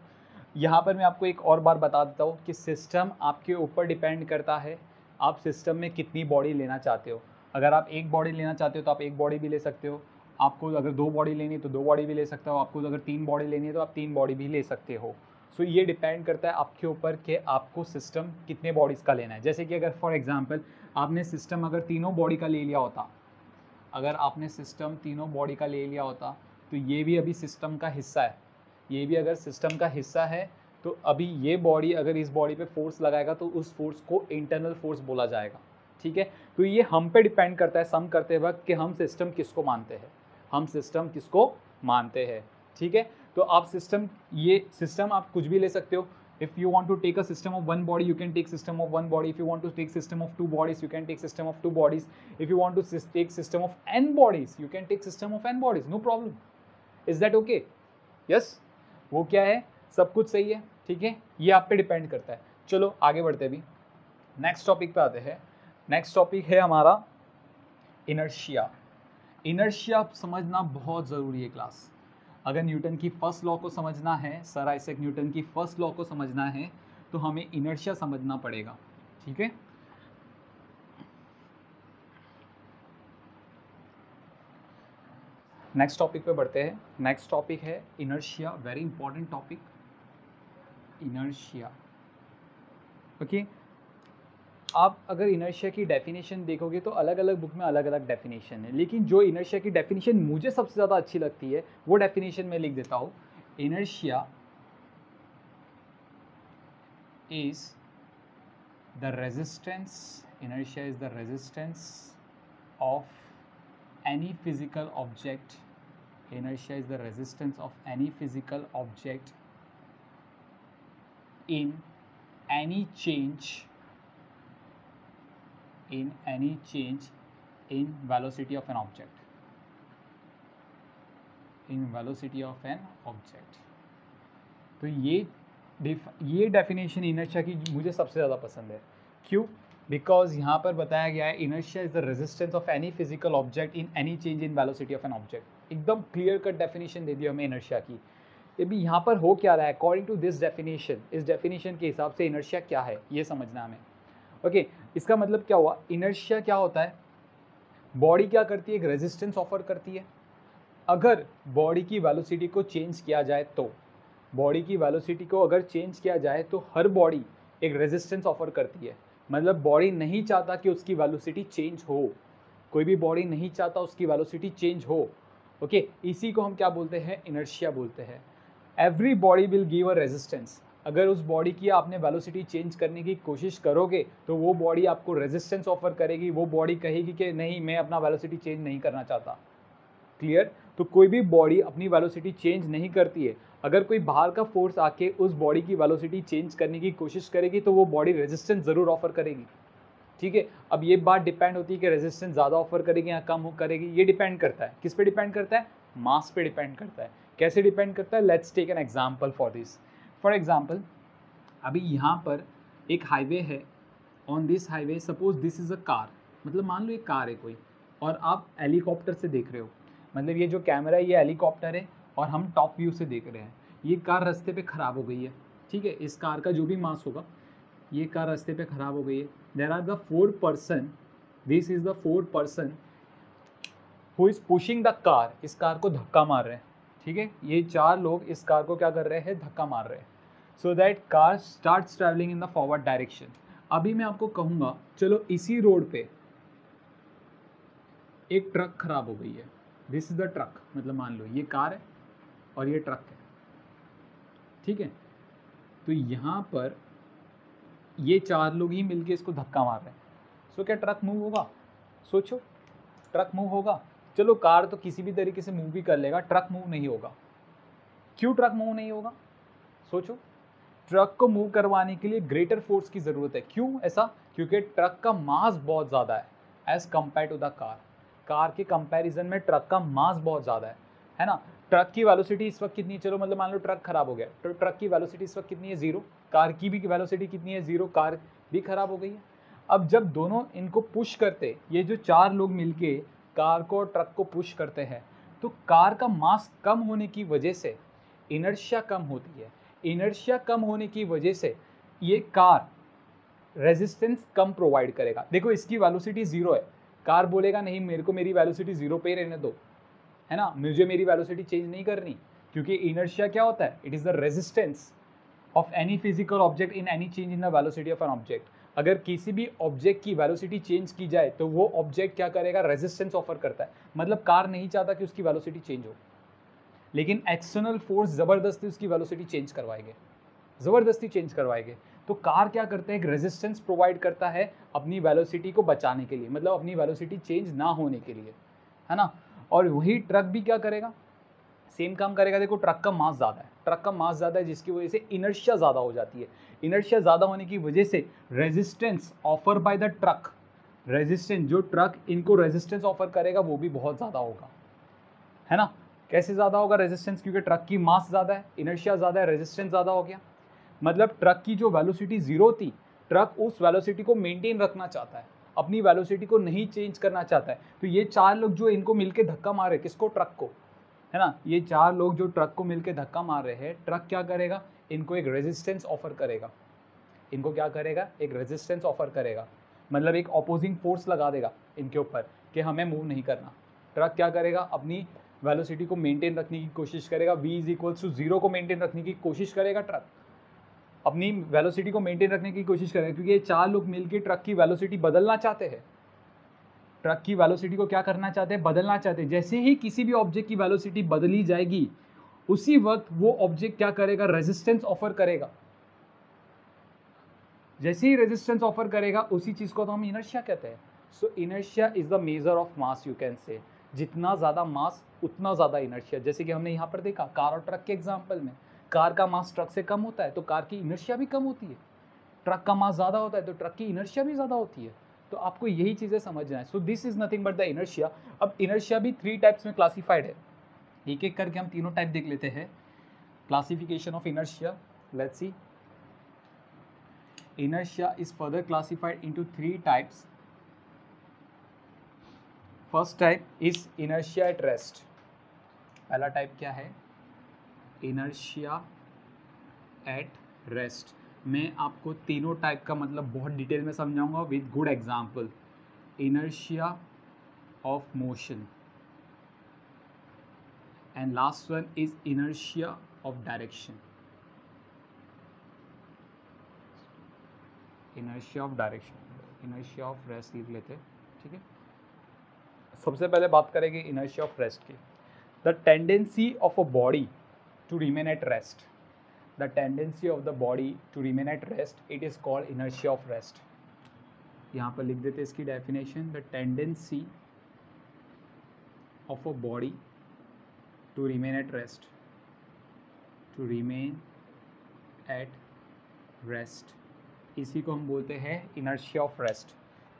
यहाँ पर मैं आपको एक और बार बता देता हूँ कि सिस्टम आपके ऊपर डिपेंड करता है, आप सिस्टम में कितनी बॉडी लेना चाहते हो। अगर आप एक बॉडी लेना चाहते हो तो आप एक बॉडी भी ले सकते हो, आपको अगर दो बॉडी लेनी है तो दो बॉडी भी ले सकते हो, आपको अगर तीन बॉडी लेनी है तो आप तीन बॉडी भी ले सकते हो। सो ये डिपेंड करता है आपके ऊपर कि आपको सिस्टम कितने बॉडीज़ का लेना है। जैसे कि अगर फॉर एग्जांपल आपने सिस्टम अगर तीनों बॉडी का ले लिया होता, अगर आपने सिस्टम तीनों बॉडी का ले लिया होता तो ये भी अभी सिस्टम का हिस्सा है, ये भी अगर सिस्टम का हिस्सा है तो अभी ये बॉडी अगर इस बॉडी पे फोर्स लगाएगा तो उस फोर्स को इंटरनल फोर्स बोला जाएगा, ठीक है। तो ये हम पे डिपेंड करता है सम करते वक्त कि हम सिस्टम किसको मानते हैं, हम सिस्टम किसको मानते हैं, ठीक है। तो आप सिस्टम, ये सिस्टम आप कुछ भी ले सकते हो। If you want to take a system of one body, you can take system of one body. If you want to take system of two bodies, you can take system of two bodies. If you want to take system of n bodies, you can take system of n bodies. No problem. Is that okay? Yes? वो क्या है, सब कुछ सही है, ठीक है। ये आप पे डिपेंड करता है। चलो आगे बढ़ते हैं, अभी नेक्स्ट टॉपिक पे आते हैं। नेक्स्ट टॉपिक है हमारा इनर्शिया। इनर्शिया समझना बहुत ज़रूरी है क्लास। अगर न्यूटन की फर्स्ट लॉ को समझना है, सर आइजैक न्यूटन की फर्स्ट लॉ को समझना है तो हमें इनर्शिया समझना पड़ेगा, ठीक है। नेक्स्ट टॉपिक पे बढ़ते हैं। नेक्स्ट टॉपिक है inertia, very important topic, inertia. Okay आप अगर इनर्शिया की डेफिनेशन देखोगे तो अलग अलग बुक में अलग अलग डेफिनेशन है, लेकिन जो इनर्शिया की डेफिनेशन मुझे सबसे ज़्यादा अच्छी लगती है वो डेफिनेशन में लिख देता हूँ। Inertia is the resistance, inertia is the resistance of any physical object, inertia is the resistance of any physical object in any change in velocity of an object, in velocity of an object। तो ये definition inertia की मुझे सबसे ज़्यादा पसंद है। क्यों? Because यहाँ पर बताया गया है inertia is the resistance of any physical object in any change in velocity of an object. एकदम क्लियर कट डेफिनेशन दे दी हमें इनर्शिया की। अभी यहाँ पर हो क्या रहा है अकॉर्डिंग टू दिस डेफिनेशन, इस डेफिनेशन के हिसाब से इनर्शिया क्या है ये समझना हमें। ओके इसका मतलब क्या हुआ, इनर्शिया क्या होता है, बॉडी क्या करती है, एक रेजिस्टेंस ऑफर करती है। अगर बॉडी की वेलोसिटी को चेंज किया जाए तो, बॉडी की वेलोसिटी को अगर चेंज किया जाए तो हर बॉडी एक रेजिस्टेंस ऑफर करती है। मतलब बॉडी नहीं चाहता कि उसकी वेलोसिटी चेंज हो, कोई भी बॉडी नहीं चाहता उसकी वेलोसिटी चेंज हो। ओके इसी को हम क्या बोलते हैं, इनर्शिया बोलते हैं। Every body will give a resistance. अगर उस बॉडी की आपने वेलोसिटी चेंज करने की कोशिश करोगे तो वो बॉडी आपको रेजिस्टेंस ऑफर करेगी, वो बॉडी कहेगी कि नहीं मैं अपना वेलोसिटी चेंज नहीं करना चाहता। क्लियर? तो कोई भी बॉडी अपनी वेलोसिटी चेंज नहीं करती है। अगर कोई बाहर का फोर्स आके उस बॉडी की वेलोसिटी चेंज करने की कोशिश करेगी तो वो बॉडी रेजिस्टेंस ज़रूर ऑफर करेगी। ठीक है, अब ये बात डिपेंड होती है कि रेजिस्टेंस ज़्यादा ऑफर करेगी या कम करेगी। ये डिपेंड करता है किस पे डिपेंड करता है, मास पे डिपेंड करता है। कैसे डिपेंड करता है, let's take an example for this. For example अभी यहाँ पर एक हाईवे है, on this highway suppose this is a car, मतलब मान लो एक कार है कोई और आप हेलीकॉप्टर से देख रहे हो। मतलब ये जो कैमरा है ये हेलीकॉप्टर है और हम टॉप व्यू से देख रहे हैं। ये कार रास्ते पे ख़राब हो गई है। ठीक है, इस कार का जो भी मास होगा, ये कार रास्ते पे ख़राब हो गई है। There are the 4 person, this is the 4 person who is pushing the car, इस कार को धक्का मार रहे हैं। ठीक है, ये 4 लोग इस कार को क्या कर रहे हैं, धक्का मार रहे हैं, so that car starts travelling in the forward direction. अभी मैं आपको कहूँगा चलो इसी रोड पे एक ट्रक खराब हो गई है, दिस इज़ द ट्रक, मतलब मान लो ये कार है और ये ट्रक है। ठीक है, तो यहाँ पर ये 4 लोग ही मिलके इसको धक्का मार रहे हैं। सो क्या ट्रक मूव होगा? सोचो, ट्रक मूव होगा? चलो कार तो किसी भी तरीके से मूव भी कर लेगा, ट्रक मूव नहीं होगा। क्यों ट्रक मूव नहीं होगा? सोचो, ट्रक को मूव करवाने के लिए ग्रेटर फोर्स की ज़रूरत है। क्यों ऐसा? क्योंकि ट्रक का मास बहुत ज़्यादा है as compare to the car. Car के कंपैरिजन में ट्रक का मास बहुत ज़्यादा है ना। ट्रक की वेलोसिटी इस वक्त कितनी है, चलो मतलब मान लो ट्रक खराब हो गया तो ट्रक की वेलोसिटी इस वक्त कितनी है, 0। कार की भी वेलोसिटी कितनी है, 0, कार भी खराब हो गई है। अब जब दोनों इनको पुश करते, ये जो 4 लोग मिलके कार को और ट्रक को पुश करते हैं, तो कार का मास कम होने की वजह से इनर्शिया कम होती है। इनर्शिया कम होने की वजह से ये कार रेजिस्टेंस कम प्रोवाइड करेगा। देखो इसकी वेलोसिटी 0 है, कार बोलेगा नहीं मेरे को मेरी वेलोसिटी 0 पे रहने दो, है ना, मुझे मेरी वेलोसिटी चेंज नहीं करनी। क्योंकि इनर्शिया क्या होता है, it is the resistance of any physical object in any change in the velocity of an object. अगर किसी भी ऑब्जेक्ट की वेलोसिटी चेंज की जाए तो वो ऑब्जेक्ट क्या करेगा, रेजिस्टेंस ऑफर करता है। मतलब कार नहीं चाहता कि उसकी वेलोसिटी चेंज हो, लेकिन एक्सटर्नल फोर्स ज़बरदस्ती उसकी वेलोसिटी चेंज करवाएंगे, ज़बरदस्ती चेंज करवाएंगे। तो कार क्या करता है, एक रेजिस्टेंस प्रोवाइड करता है अपनी वेलोसिटी को बचाने के लिए, मतलब अपनी वेलोसिटी चेंज ना होने के लिए, है ना। और वही ट्रक भी क्या करेगा, सेम काम करेगा। देखो ट्रक का मास ज़्यादा है, ट्रक का मास ज़्यादा है जिसकी वजह से इनर्शिया ज़्यादा हो जाती है। इनर्शिया ज़्यादा होने की वजह से resistance offer by the truck, resistance जो ट्रक इनको रेजिस्टेंस ऑफर करेगा वो भी बहुत ज़्यादा होगा, है ना। कैसे ज़्यादा होगा रेजिस्टेंस, क्योंकि ट्रक की मास ज़्यादा है, इनर्शिया ज़्यादा है, रेजिस्टेंस ज़्यादा हो गया। मतलब ट्रक की जो वेलोसिटी 0 थी, ट्रक उस वेलोसिटी को मेंटेन रखना चाहता है, अपनी वेलोसिटी को नहीं चेंज करना चाहता है। तो ये 4 लोग जो इनको मिलके धक्का मार रहे, किसको, ट्रक को, है ना, ये 4 लोग जो ट्रक को मिलके धक्का मार रहे हैं, ट्रक क्या करेगा, इनको एक रेजिस्टेंस ऑफर करेगा। इनको क्या करेगा, एक रेजिस्टेंस ऑफर करेगा, मतलब एक अपोजिंग फोर्स लगा देगा इनके ऊपर कि हमें मूव नहीं करना। ट्रक क्या करेगा, अपनी वेलोसिटी को मेंटेन रखने की कोशिश करेगा, v = 0 को मेंटेन रखने की कोशिश करेगा ट्रक। अपनी वेलोसिटी को मेंटेन रखने की कोशिश करें, क्योंकि ये 4 लोग मिलकर ट्रक की वेलोसिटी बदलना चाहते हैं। ट्रक की वेलोसिटी को क्या करना चाहते हैं? बदलना चाहते हैं। जैसे ही किसी भी ऑब्जेक्ट की वेलोसिटी बदली जाएगी, उसी वक्त वो ऑब्जेक्ट क्या करेगा? रेजिस्टेंस ऑफर करेगा। जैसे ही रेजिस्टेंस ऑफर करेगा, उसी चीज को तो हम इनर्शिया कहते हैं। So inertia is the measure of mass, you can say. जितना ज्यादा मास उतना ज्यादा इनर्शिया। जैसे कि हमने यहाँ पर देखा कार और ट्रक के एग्जाम्पल में, कार का मास ट्रक से कम होता है तो कार की इनर्शिया भी कम होती है, ट्रक का मास ज्यादा होता है तो ट्रक की इनर्शिया भी ज्यादा होती है। तो आपको यही चीजें समझना है। So this is nothing but the inertia. अब इनर्शिया भी 3 टाइप्स में क्लासिफाइड है। एक एक करके हम तीनों टाइप देख लेते हैं। Classification of inertia, let's see. Inertia is further classified into 3 types. First type is inertia at rest. पहला टाइप क्या है? Inertia at rest. मैं आपको तीनों टाइप का मतलब बहुत डिटेल में समझाऊंगा with good example. Inertia of motion and last one is inertia of direction. Inertia of direction, inertia of rest लिख लेते हैं, ठीक है। सबसे पहले बात करेंगे इनर्शिया ऑफ रेस्ट की। The tendency of a body to remain at rest, the tendency of the body to remain at rest, it is called inertia of rest. यहाँ पर लिख देते हैं इसकी definition. The tendency of a body to remain at rest, to remain at rest, इसी को हम बोलते हैं inertia of rest.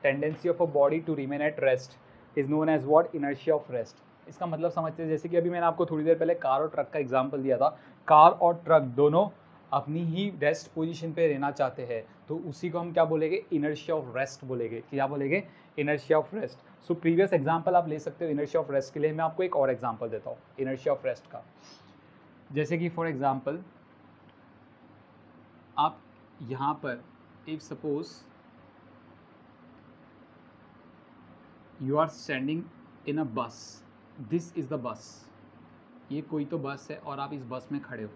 Tendency of a body to remain at rest is known as what? Inertia of rest. इसका मतलब समझते हैं, जैसे कि अभी मैंने आपको थोड़ी देर पहले कार और ट्रक का एग्जांपल दिया था। कार और ट्रक दोनों अपनी ही रेस्ट पोजीशन पे रहना चाहते हैं, तो उसी को हम क्या बोलेंगे? इनर्शिया ऑफ रेस्ट बोलेंगे। क्या बोलेंगे? Inertia of rest. So previous example आप ले सकते हो इनर्शिया ऑफ रेस्ट के लिए। मैं आपको एक और एग्जाम्पल देता हूँ इनर्शिया ऑफ रेस्ट का। जैसे कि फॉर एग्जाम्पल आप यहाँ पर, if suppose you are standing in a bus, this is the bus, ये कोई तो बस है और आप इस बस में खड़े हो,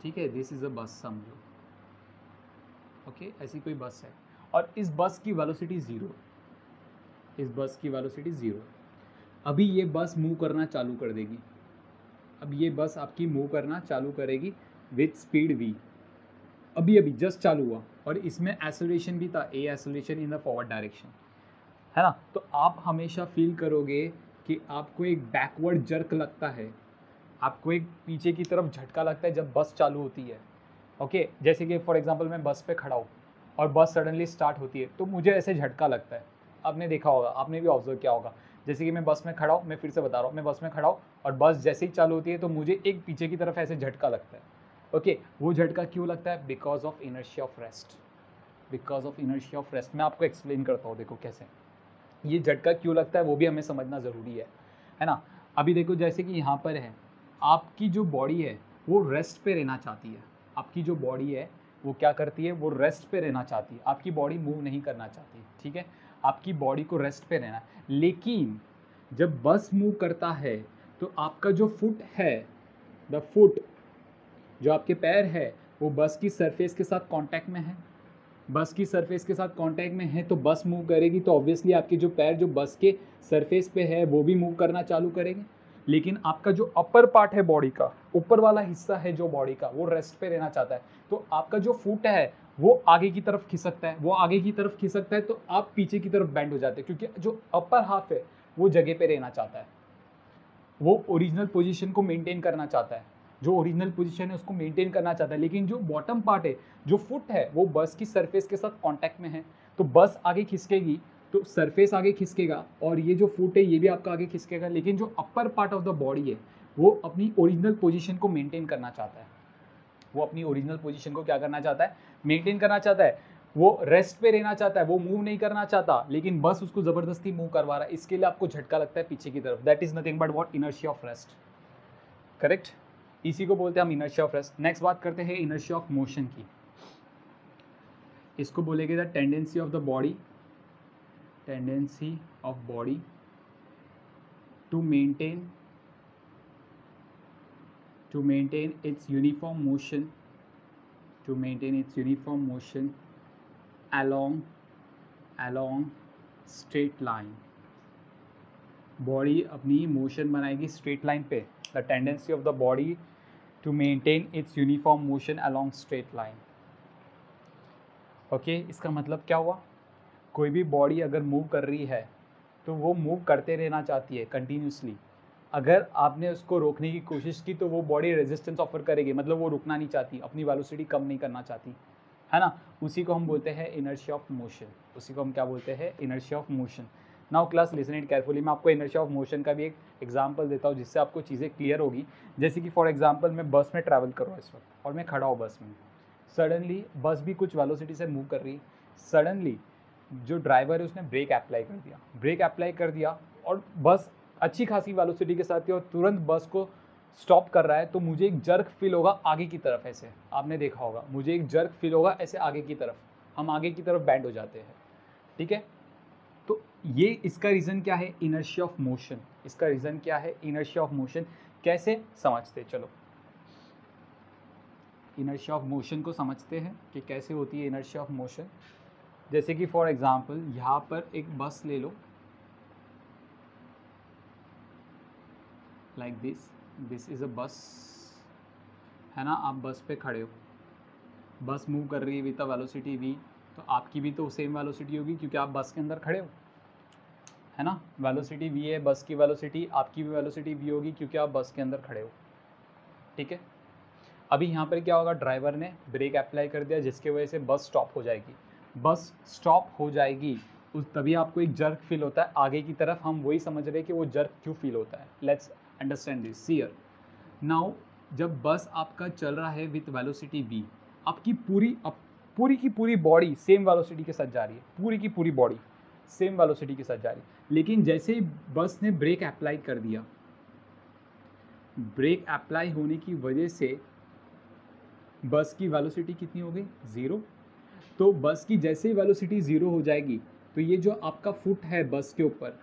ठीक है। दिस इज अ बस समझो, ओके। ऐसी कोई बस है और इस बस की वेलोसिटी 0, इस बस की वेलोसिटी 0। अभी ये बस मूव करना चालू कर देगी, अब ये बस आपकी मूव करना चालू करेगी विथ स्पीड v। अभी अभी जस्ट चालू हुआ और इसमें एक्सेलरेशन भी था, a acceleration in the forward direction, है ना। तो आप हमेशा फील करोगे कि आपको एक बैकवर्ड जर्क लगता है, आपको एक पीछे की तरफ झटका लगता है जब बस चालू होती है, ओके। जैसे कि फॉर एग्जांपल मैं बस पे खड़ा हूँ और बस सडनली स्टार्ट होती है तो मुझे ऐसे झटका लगता है। आपने देखा होगा, आपने भी ऑब्जर्व किया होगा। जैसे कि मैं बस में खड़ा हूँ, मैं फिर से बता रहा हूँ, मैं बस में खड़ा हूँ और बस जैसे ही चालू होती है तो मुझे एक पीछे की तरफ ऐसे झटका लगता है, ओके। वो झटका क्यों लगता है? Because of inertia of rest, because of inertia of rest. मैं आपको एक्सप्लेन करता हूँ, देखो कैसे ये झटका क्यों लगता है, वो भी हमें समझना ज़रूरी है ना। अभी देखो जैसे कि यहाँ पर है, आपकी जो बॉडी है वो रेस्ट पे रहना चाहती है, आपकी जो बॉडी है वो क्या करती है? वो रेस्ट पे रहना चाहती है। आपकी बॉडी मूव नहीं करना चाहती, ठीक है। आपकी बॉडी को रेस्ट पे रहना है, लेकिन जब बस मूव करता है तो आपका जो फुट है, द फुट, जो आपके पैर है, वो बस की सरफेस के साथ कांटेक्ट में है। बस की सरफेस के साथ कांटेक्ट में है तो बस मूव करेगी, तो ऑब्वियसली आपके जो पैर जो बस के सरफेस पे है वो भी मूव करना चालू करेंगे। लेकिन आपका जो अपर पार्ट है बॉडी का, ऊपर वाला हिस्सा है जो बॉडी का, वो रेस्ट पे रहना चाहता है। तो आपका जो फुट है वो आगे की तरफ खिसकता है, वो आगे की तरफ खिसकता है तो आप पीछे की तरफ बेंड हो जाते हैं, क्योंकि जो अपर हाफ है वो जगह पे रहना चाहता है, वो ओरिजिनल पोजीशन को मेंटेन करना चाहता है, जो ओरिजिनल पोजीशन है उसको मेंटेन करना चाहता है। लेकिन जो बॉटम पार्ट है, जो फुट है, वो बस की सरफेस के साथ कांटेक्ट में है, तो बस आगे खिसकेगी तो सरफेस आगे खिसकेगा और ये जो फुट है ये भी आपका आगे खिसकेगा। लेकिन जो अपर पार्ट ऑफ द बॉडी है वो अपनी ओरिजिनल पोजीशन को मेंटेन करना चाहता है, वो अपनी ओरिजिनल पोजीशन को क्या करना चाहता है? मेंटेन करना चाहता है। वो रेस्ट पे रहना चाहता है, वो मूव नहीं करना चाहता, लेकिन बस उसको जबरदस्ती मूव करवा रहा है, इसके लिए आपको झटका लगता है पीछे की तरफ। That is nothing but what? Inertia of rest, correct. इसी को बोलते हैं हम इनर्शिया ऑफ रेस्ट। नेक्स्ट बात करते हैं इनर्शिया ऑफ मोशन की। इसको बोलेंगे the tendency of the body, tendency of body to maintain its uniform motion to maintain its uniform motion along straight line. Body अपनी मोशन बनाएगी स्ट्रेट लाइन पे. The tendency of the body to maintain its uniform motion along straight line. Okay, इसका मतलब क्या हुआ? कोई भी body अगर मूव कर रही है तो वो मूव करते रहना चाहती है कंटिन्यूसली. अगर आपने उसको रोकने की कोशिश की तो वो बॉडी रेजिस्टेंस ऑफर करेगी, मतलब वो रुकना नहीं चाहती, अपनी वेलोसिटी कम नहीं करना चाहती, है ना. उसी को हम बोलते हैं इनर्शिया ऑफ मोशन. उसी को हम क्या बोलते हैं? Inertia of motion. Now class listen it carefully. मैं आपको इनर्शिया ऑफ मोशन का भी एक एग्जांपल देता हूँ जिससे आपको चीज़ें क्लियर होगी. जैसे कि फॉर एग्जांपल मैं बस में ट्रैवल कर रहा हूँ इस वक्त और मैं खड़ा हूँ बस में. सडनली बस भी कुछ वेलोसिटी से मूव कर रही है. सडनली जो ड्राइवर है उसने ब्रेक अप्लाई कर दिया और बस अच्छी खासी वेलोसिटी के साथ थी और तुरंत बस को स्टॉप कर रहा है. तो मुझे एक जर्क फील होगा आगे की तरफ. ऐसे आपने देखा होगा, मुझे एक जर्क फील होगा ऐसे आगे की तरफ. हम आगे की तरफ बैंड हो जाते हैं. ठीक है, तो ये इसका रीज़न क्या है? Inertia of motion. इसका रीज़न क्या है? Inertia of motion. कैसे समझते? चलो इनर्शिया ऑफ मोशन को समझते हैं कि कैसे होती है इनर्शिया ऑफ मोशन. जैसे कि फॉर एग्जांपल यहाँ पर एक बस ले लो, लाइक दिस इज़ अ बस, है ना. आप बस पे खड़े हो, बस मूव कर रही है विद अ वेलोसिटी v. तो आपकी भी तो सेम वेलोसिटी होगी क्योंकि आप बस के अंदर खड़े हो, है ना. वेलोसिटी v है बस की वेलोसिटी, आपकी भी वेलोसिटी v होगी क्योंकि आप बस के अंदर खड़े हो. ठीक है, अभी यहाँ पर क्या होगा? ड्राइवर ने ब्रेक अप्लाई कर दिया जिसके वजह से बस स्टॉप हो जाएगी. बस स्टॉप हो जाएगी उस तभी आपको एक जर्क फील होता है आगे की तरफ. हम वही समझ रहे हैं कि वो जर्क क्यों फील होता है. Let's understand this here. Now जब बस आपका चल रहा है विथ वेलोसिटी v, आपकी पूरी की पूरी बॉडी सेम वेलोसिटी के साथ जा रही है. पूरी की पूरी बॉडी सेम वेलोसिटी के साथ जा रही है. लेकिन जैसे ही बस ने ब्रेक अप्लाई कर दिया, ब्रेक अप्लाई होने की वजह से बस की वेलोसिटी कितनी हो गई? 0. तो बस की जैसे ही वेलोसिटी 0 हो जाएगी तो ये जो आपका फुट है बस के ऊपर,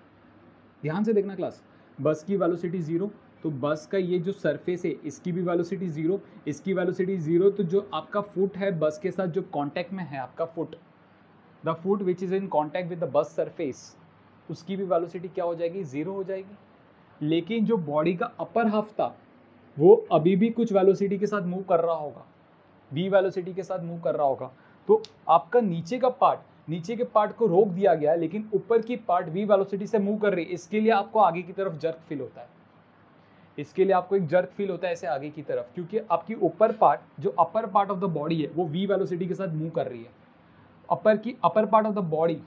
ध्यान से देखना क्लास, बस की वेलोसिटी 0, तो बस का ये जो सरफेस है इसकी भी वेलोसिटी 0, इसकी वेलोसिटी 0. तो जो आपका फुट है बस के साथ जो कांटेक्ट में है, आपका foot, the foot which is in contact with the bus surface, उसकी भी वेलोसिटी क्या हो जाएगी? 0 हो जाएगी. लेकिन जो बॉडी का अपर हाफ था वो अभी भी कुछ वेलोसिटी के साथ मूव कर रहा होगा, v वेलोसिटी के साथ मूव कर रहा होगा. तो आपका नीचे के पार्ट को रोक दिया गया है लेकिन ऊपर की पार्ट v वेलोसिटी से मूव कर रही है. इसके लिए आपको आगे की तरफ जर्क फील होता है. इसके लिए आपको एक जर्क फील होता है ऐसे आगे की तरफ, क्योंकि आपकी ऊपर पार्ट, जो अपर पार्ट ऑफ द बॉडी है वो v वेलोसिटी के साथ मूव कर रही है. Upper part of the body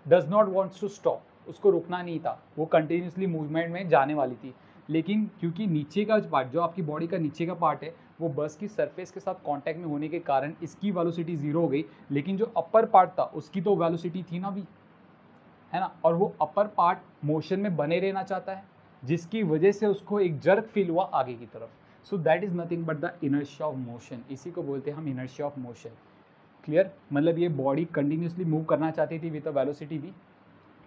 does not wants to stop. उसको रुकना नहीं था, वो कंटिन्यूसली मूवमेंट में जाने वाली थी. लेकिन क्योंकि नीचे का पार्ट, जो आपकी बॉडी का नीचे का पार्ट है, वो बस की सरफेस के साथ कांटेक्ट में होने के कारण इसकी वेलोसिटी 0 हो गई. लेकिन जो अपर पार्ट था उसकी तो वेलोसिटी थी ना भी, है ना. और वो अपर पार्ट मोशन में बने रहना चाहता है जिसकी वजह से उसको एक जर्क फील हुआ आगे की तरफ. So that is nothing but the inertia of motion. इसी को बोलते हैं हम इनर्शिया ऑफ मोशन. क्लियर? मतलब ये बॉडी कंटिन्यूसली मूव करना चाहती थी विद अ वेलोसिटी v.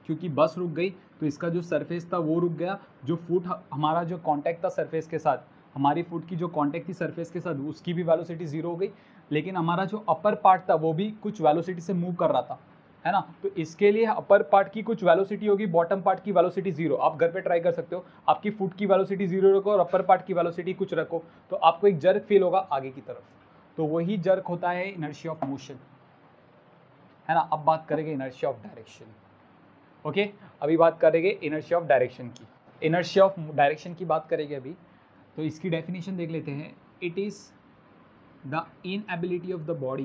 क्योंकि बस रुक गई तो इसका जो सरफेस था वो रुक गया. जो फुट हमारा जो कांटेक्ट था सरफेस के साथ, हमारी फुट की जो कांटेक्ट थी सरफेस के साथ, उसकी भी वेलोसिटी 0 हो गई. लेकिन हमारा जो अपर पार्ट था वो भी कुछ वेलोसिटी से मूव कर रहा था, है ना. तो इसके लिए अपर पार्ट की कुछ वेलोसिटी होगी, बॉटम पार्ट की वेलोसिटी 0. आप घर पे ट्राई कर सकते हो, आपकी फुट की वेलोसिटी 0 रखो और अपर पार्ट की वेलोसिटी कुछ रखो, तो आपको एक जर्क फील होगा आगे की तरफ. तो वही जर्क होता है इनर्शिया ऑफ मोशन, है ना. अब बात करेंगे इनर्शिया ऑफ डायरेक्शन. ओके, अभी बात करेंगे इनर्शिया ऑफ डायरेक्शन की. इनर्शिया ऑफ डायरेक्शन की बात करेंगे अभी. तो इसकी डेफिनेशन देख लेते हैं. It is the inability of the body,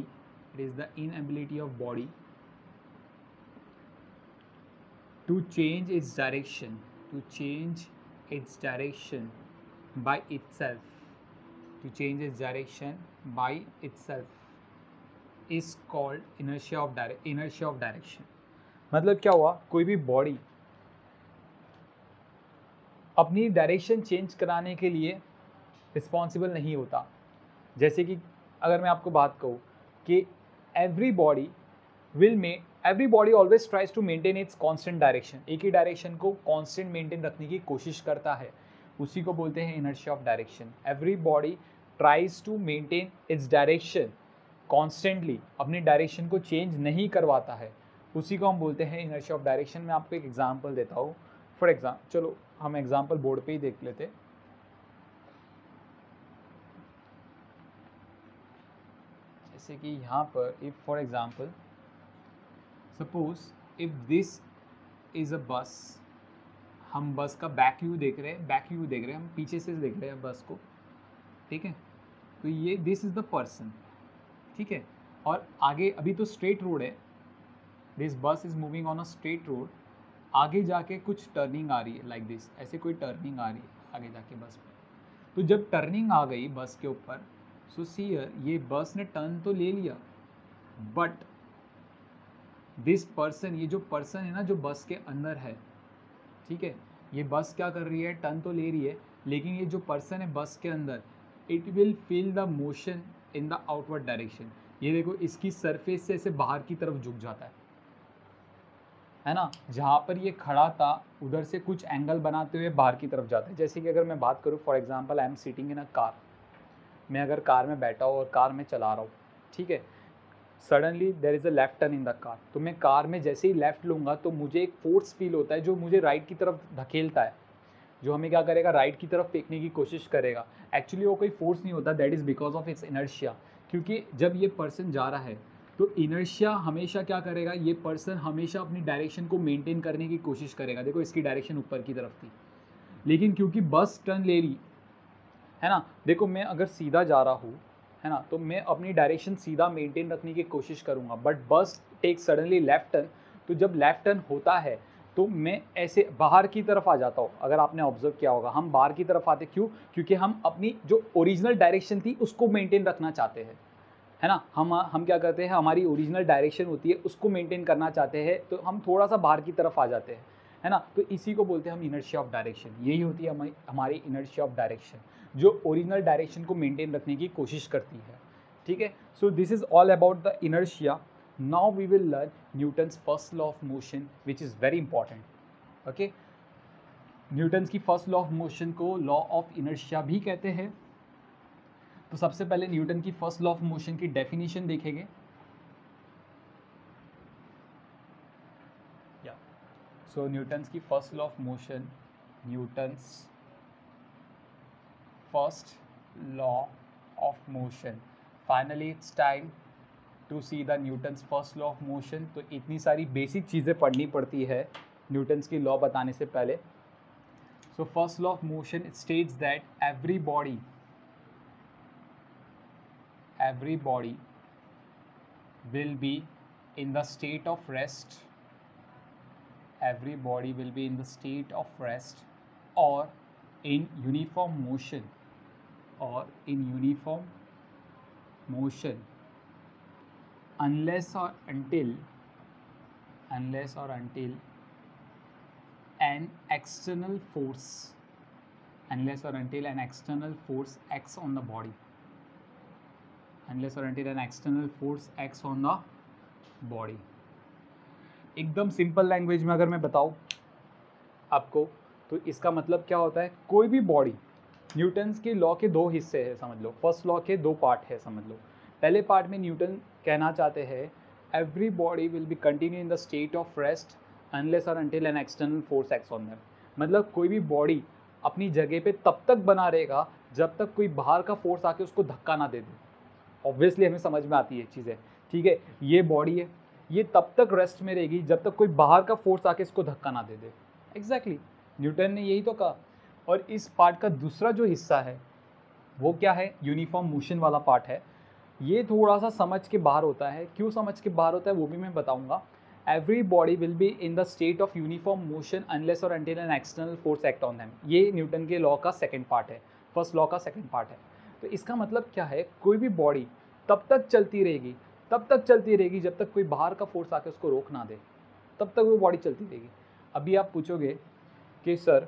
it is the inability of body to change its direction, to change its direction by itself, to change its direction by itself is called inertia of direction. मतलब क्या हुआ? कोई भी body अपनी direction change कराने के लिए responsible नहीं होता. जैसे कि अगर मैं आपको बात कहूँ कि every body always tries to maintain its constant direction. एक ही डायरेक्शन को कांस्टेंट मेंटेन रखने की कोशिश करता है, उसी को बोलते हैं inertia of direction. Every body tries to maintain its direction constantly अपनी डायरेक्शन को चेंज नहीं करवाता है, उसी को हम बोलते हैं इनर्शिया ऑफ डायरेक्शन। मैं आपको एक एग्जांपल देता हूँ। फॉर एग्जाम्पल, चलो हम एग्जांपल बोर्ड पे ही देख लेते। जैसे कि यहाँ पर if for example suppose if this is अ बस, हम बस का बैक व्यू देख रहे हैं, हम पीछे से देख रहे हैं बस को, ठीक है। तो ये दिस इज़ द पर्सन, ठीक है। और आगे अभी तो स्ट्रेट रोड है, दिस बस is moving on a straight road. आगे जाके कुछ टर्निंग आ रही है लाइक दिस, ऐसे कोई टर्निंग आ रही है आगे जाके बस पे। तो जब टर्निंग आ गई बस के ऊपर, सो सी हियर, ये बस ने टर्न तो ले लिया, बट दिस पर्सन, ये जो पर्सन है ना जो बस के अंदर है, ठीक है, ये बस क्या कर रही है, टर्न तो ले रही है, लेकिन ये जो पर्सन है बस के अंदर, it will feel the motion in the outward direction. ये देखो इसकी सरफेस से ऐसे बाहर की तरफ झुक जाता है ना। जहाँ पर ये खड़ा था उधर से कुछ एंगल बनाते हुए बाहर की तरफ जाता है। जैसे कि अगर मैं बात करूँ, for example I am sitting in a car, मैं अगर कार में बैठा हूँ और कार में चला रहा हूँ, ठीक है, suddenly there is a left turn in the car. तो मैं कार में जैसे ही लेफ्ट लूँगा तो मुझे एक फोर्स फील होता है जो मुझे राइट की तरफ धकेलता है, जो हमें क्या करेगा, राइट की तरफ फेंकने की कोशिश करेगा। एक्चुअली वो कोई फोर्स नहीं होता, that is because of its inertia. क्योंकि जब ये पर्सन जा रहा है तो इनर्शिया हमेशा क्या करेगा, ये पर्सन हमेशा अपनी डायरेक्शन को मेंटेन करने की कोशिश करेगा। देखो इसकी डायरेक्शन ऊपर की तरफ थी, लेकिन क्योंकि बस टर्न ले रही है ना, देखो मैं अगर सीधा जा रहा हूँ, है ना, तो मैं अपनी डायरेक्शन सीधा मेंटेन रखने की कोशिश करूँगा, बट बस टेक सडनली लेफ्ट टर्न। तो जब लेफ्ट टर्न होता है तो मैं ऐसे बाहर की तरफ आ जाता हूँ। अगर आपने ऑब्जर्व किया होगा, हम बाहर की तरफ आते क्यों, क्योंकि हम अपनी जो ओरिजिनल डायरेक्शन थी उसको मेंटेन रखना चाहते हैं, है ना। हम क्या करते हैं, हमारी ओरिजिनल डायरेक्शन होती है उसको मेंटेन करना चाहते हैं, तो हम थोड़ा सा बाहर की तरफ आ जाते हैं, है ना। तो इसी को बोलते हैं हम इनर्शिया ऑफ डायरेक्शन। यही होती है हमारी इनर्शिया ऑफ डायरेक्शन, जो ओरिजिनल डायरेक्शन को मेंटेन रखने की कोशिश करती है, ठीक है। So this is all about the inertia. Now we will learn Newton's first law of motion, which is very important. Okay, Newton's की फर्स्ट लॉ ऑफ मोशन को लॉ ऑफ इनर्शिया भी कहते हैं। तो सबसे पहले न्यूटन की फर्स्ट लॉ ऑफ मोशन की डेफिनेशन देखेंगे। सो न्यूटन्स की first law of motion, Newton's first law of motion. Finally it's time to see the Newton's first law of motion. तो इतनी सारी बेसिक चीज़ें पढ़नी पड़ती है न्यूटन्स की लॉ बताने से पहले। So first law of motion states that every body will be in the state of rest. Every body will be in the state of rest or in uniform motion, unless or until an external force acts on the body. एकदम simple language में अगर मैं बताऊँ आपको, तो इसका मतलब क्या होता है, कोई भी बॉडी, न्यूटन्स के लॉ के दो हिस्से हैं समझ लो, फर्स्ट लॉ के दो पार्ट है समझ लो। पहले पार्ट में न्यूटन कहना चाहते हैं every body will be continue in the state of rest unless और until an external force acts on them. मतलब कोई भी बॉडी अपनी जगह पे तब तक बना रहेगा जब तक कोई बाहर का फोर्स आके उसको धक्का ना दे दे। ऑब्वियसली हमें समझ में आती है चीज़ें, ठीक है। ये बॉडी है, ये तब तक रेस्ट में रहेगी जब तक कोई बाहर का फोर्स आके इसको धक्का ना दे दे। एग्जैक्टली न्यूटन ने यही तो कहा। और इस पार्ट का दूसरा जो हिस्सा है वो क्या है, यूनिफॉर्म मोशन वाला पार्ट है। ये थोड़ा सा समझ के बाहर होता है। क्यों समझ के बाहर होता है वो भी मैं बताऊंगा। Every body will be in the state of uniform motion unless और until an external force act on them. ये न्यूटन के लॉ का सेकंड पार्ट है, फर्स्ट लॉ का सेकंड पार्ट है। तो इसका मतलब क्या है, कोई भी बॉडी तब तक चलती रहेगी जब तक कोई बाहर का फोर्स आके उसको रोक ना दे, तब तक वो बॉडी चलती रहेगी। अभी आप पूछोगे कि सर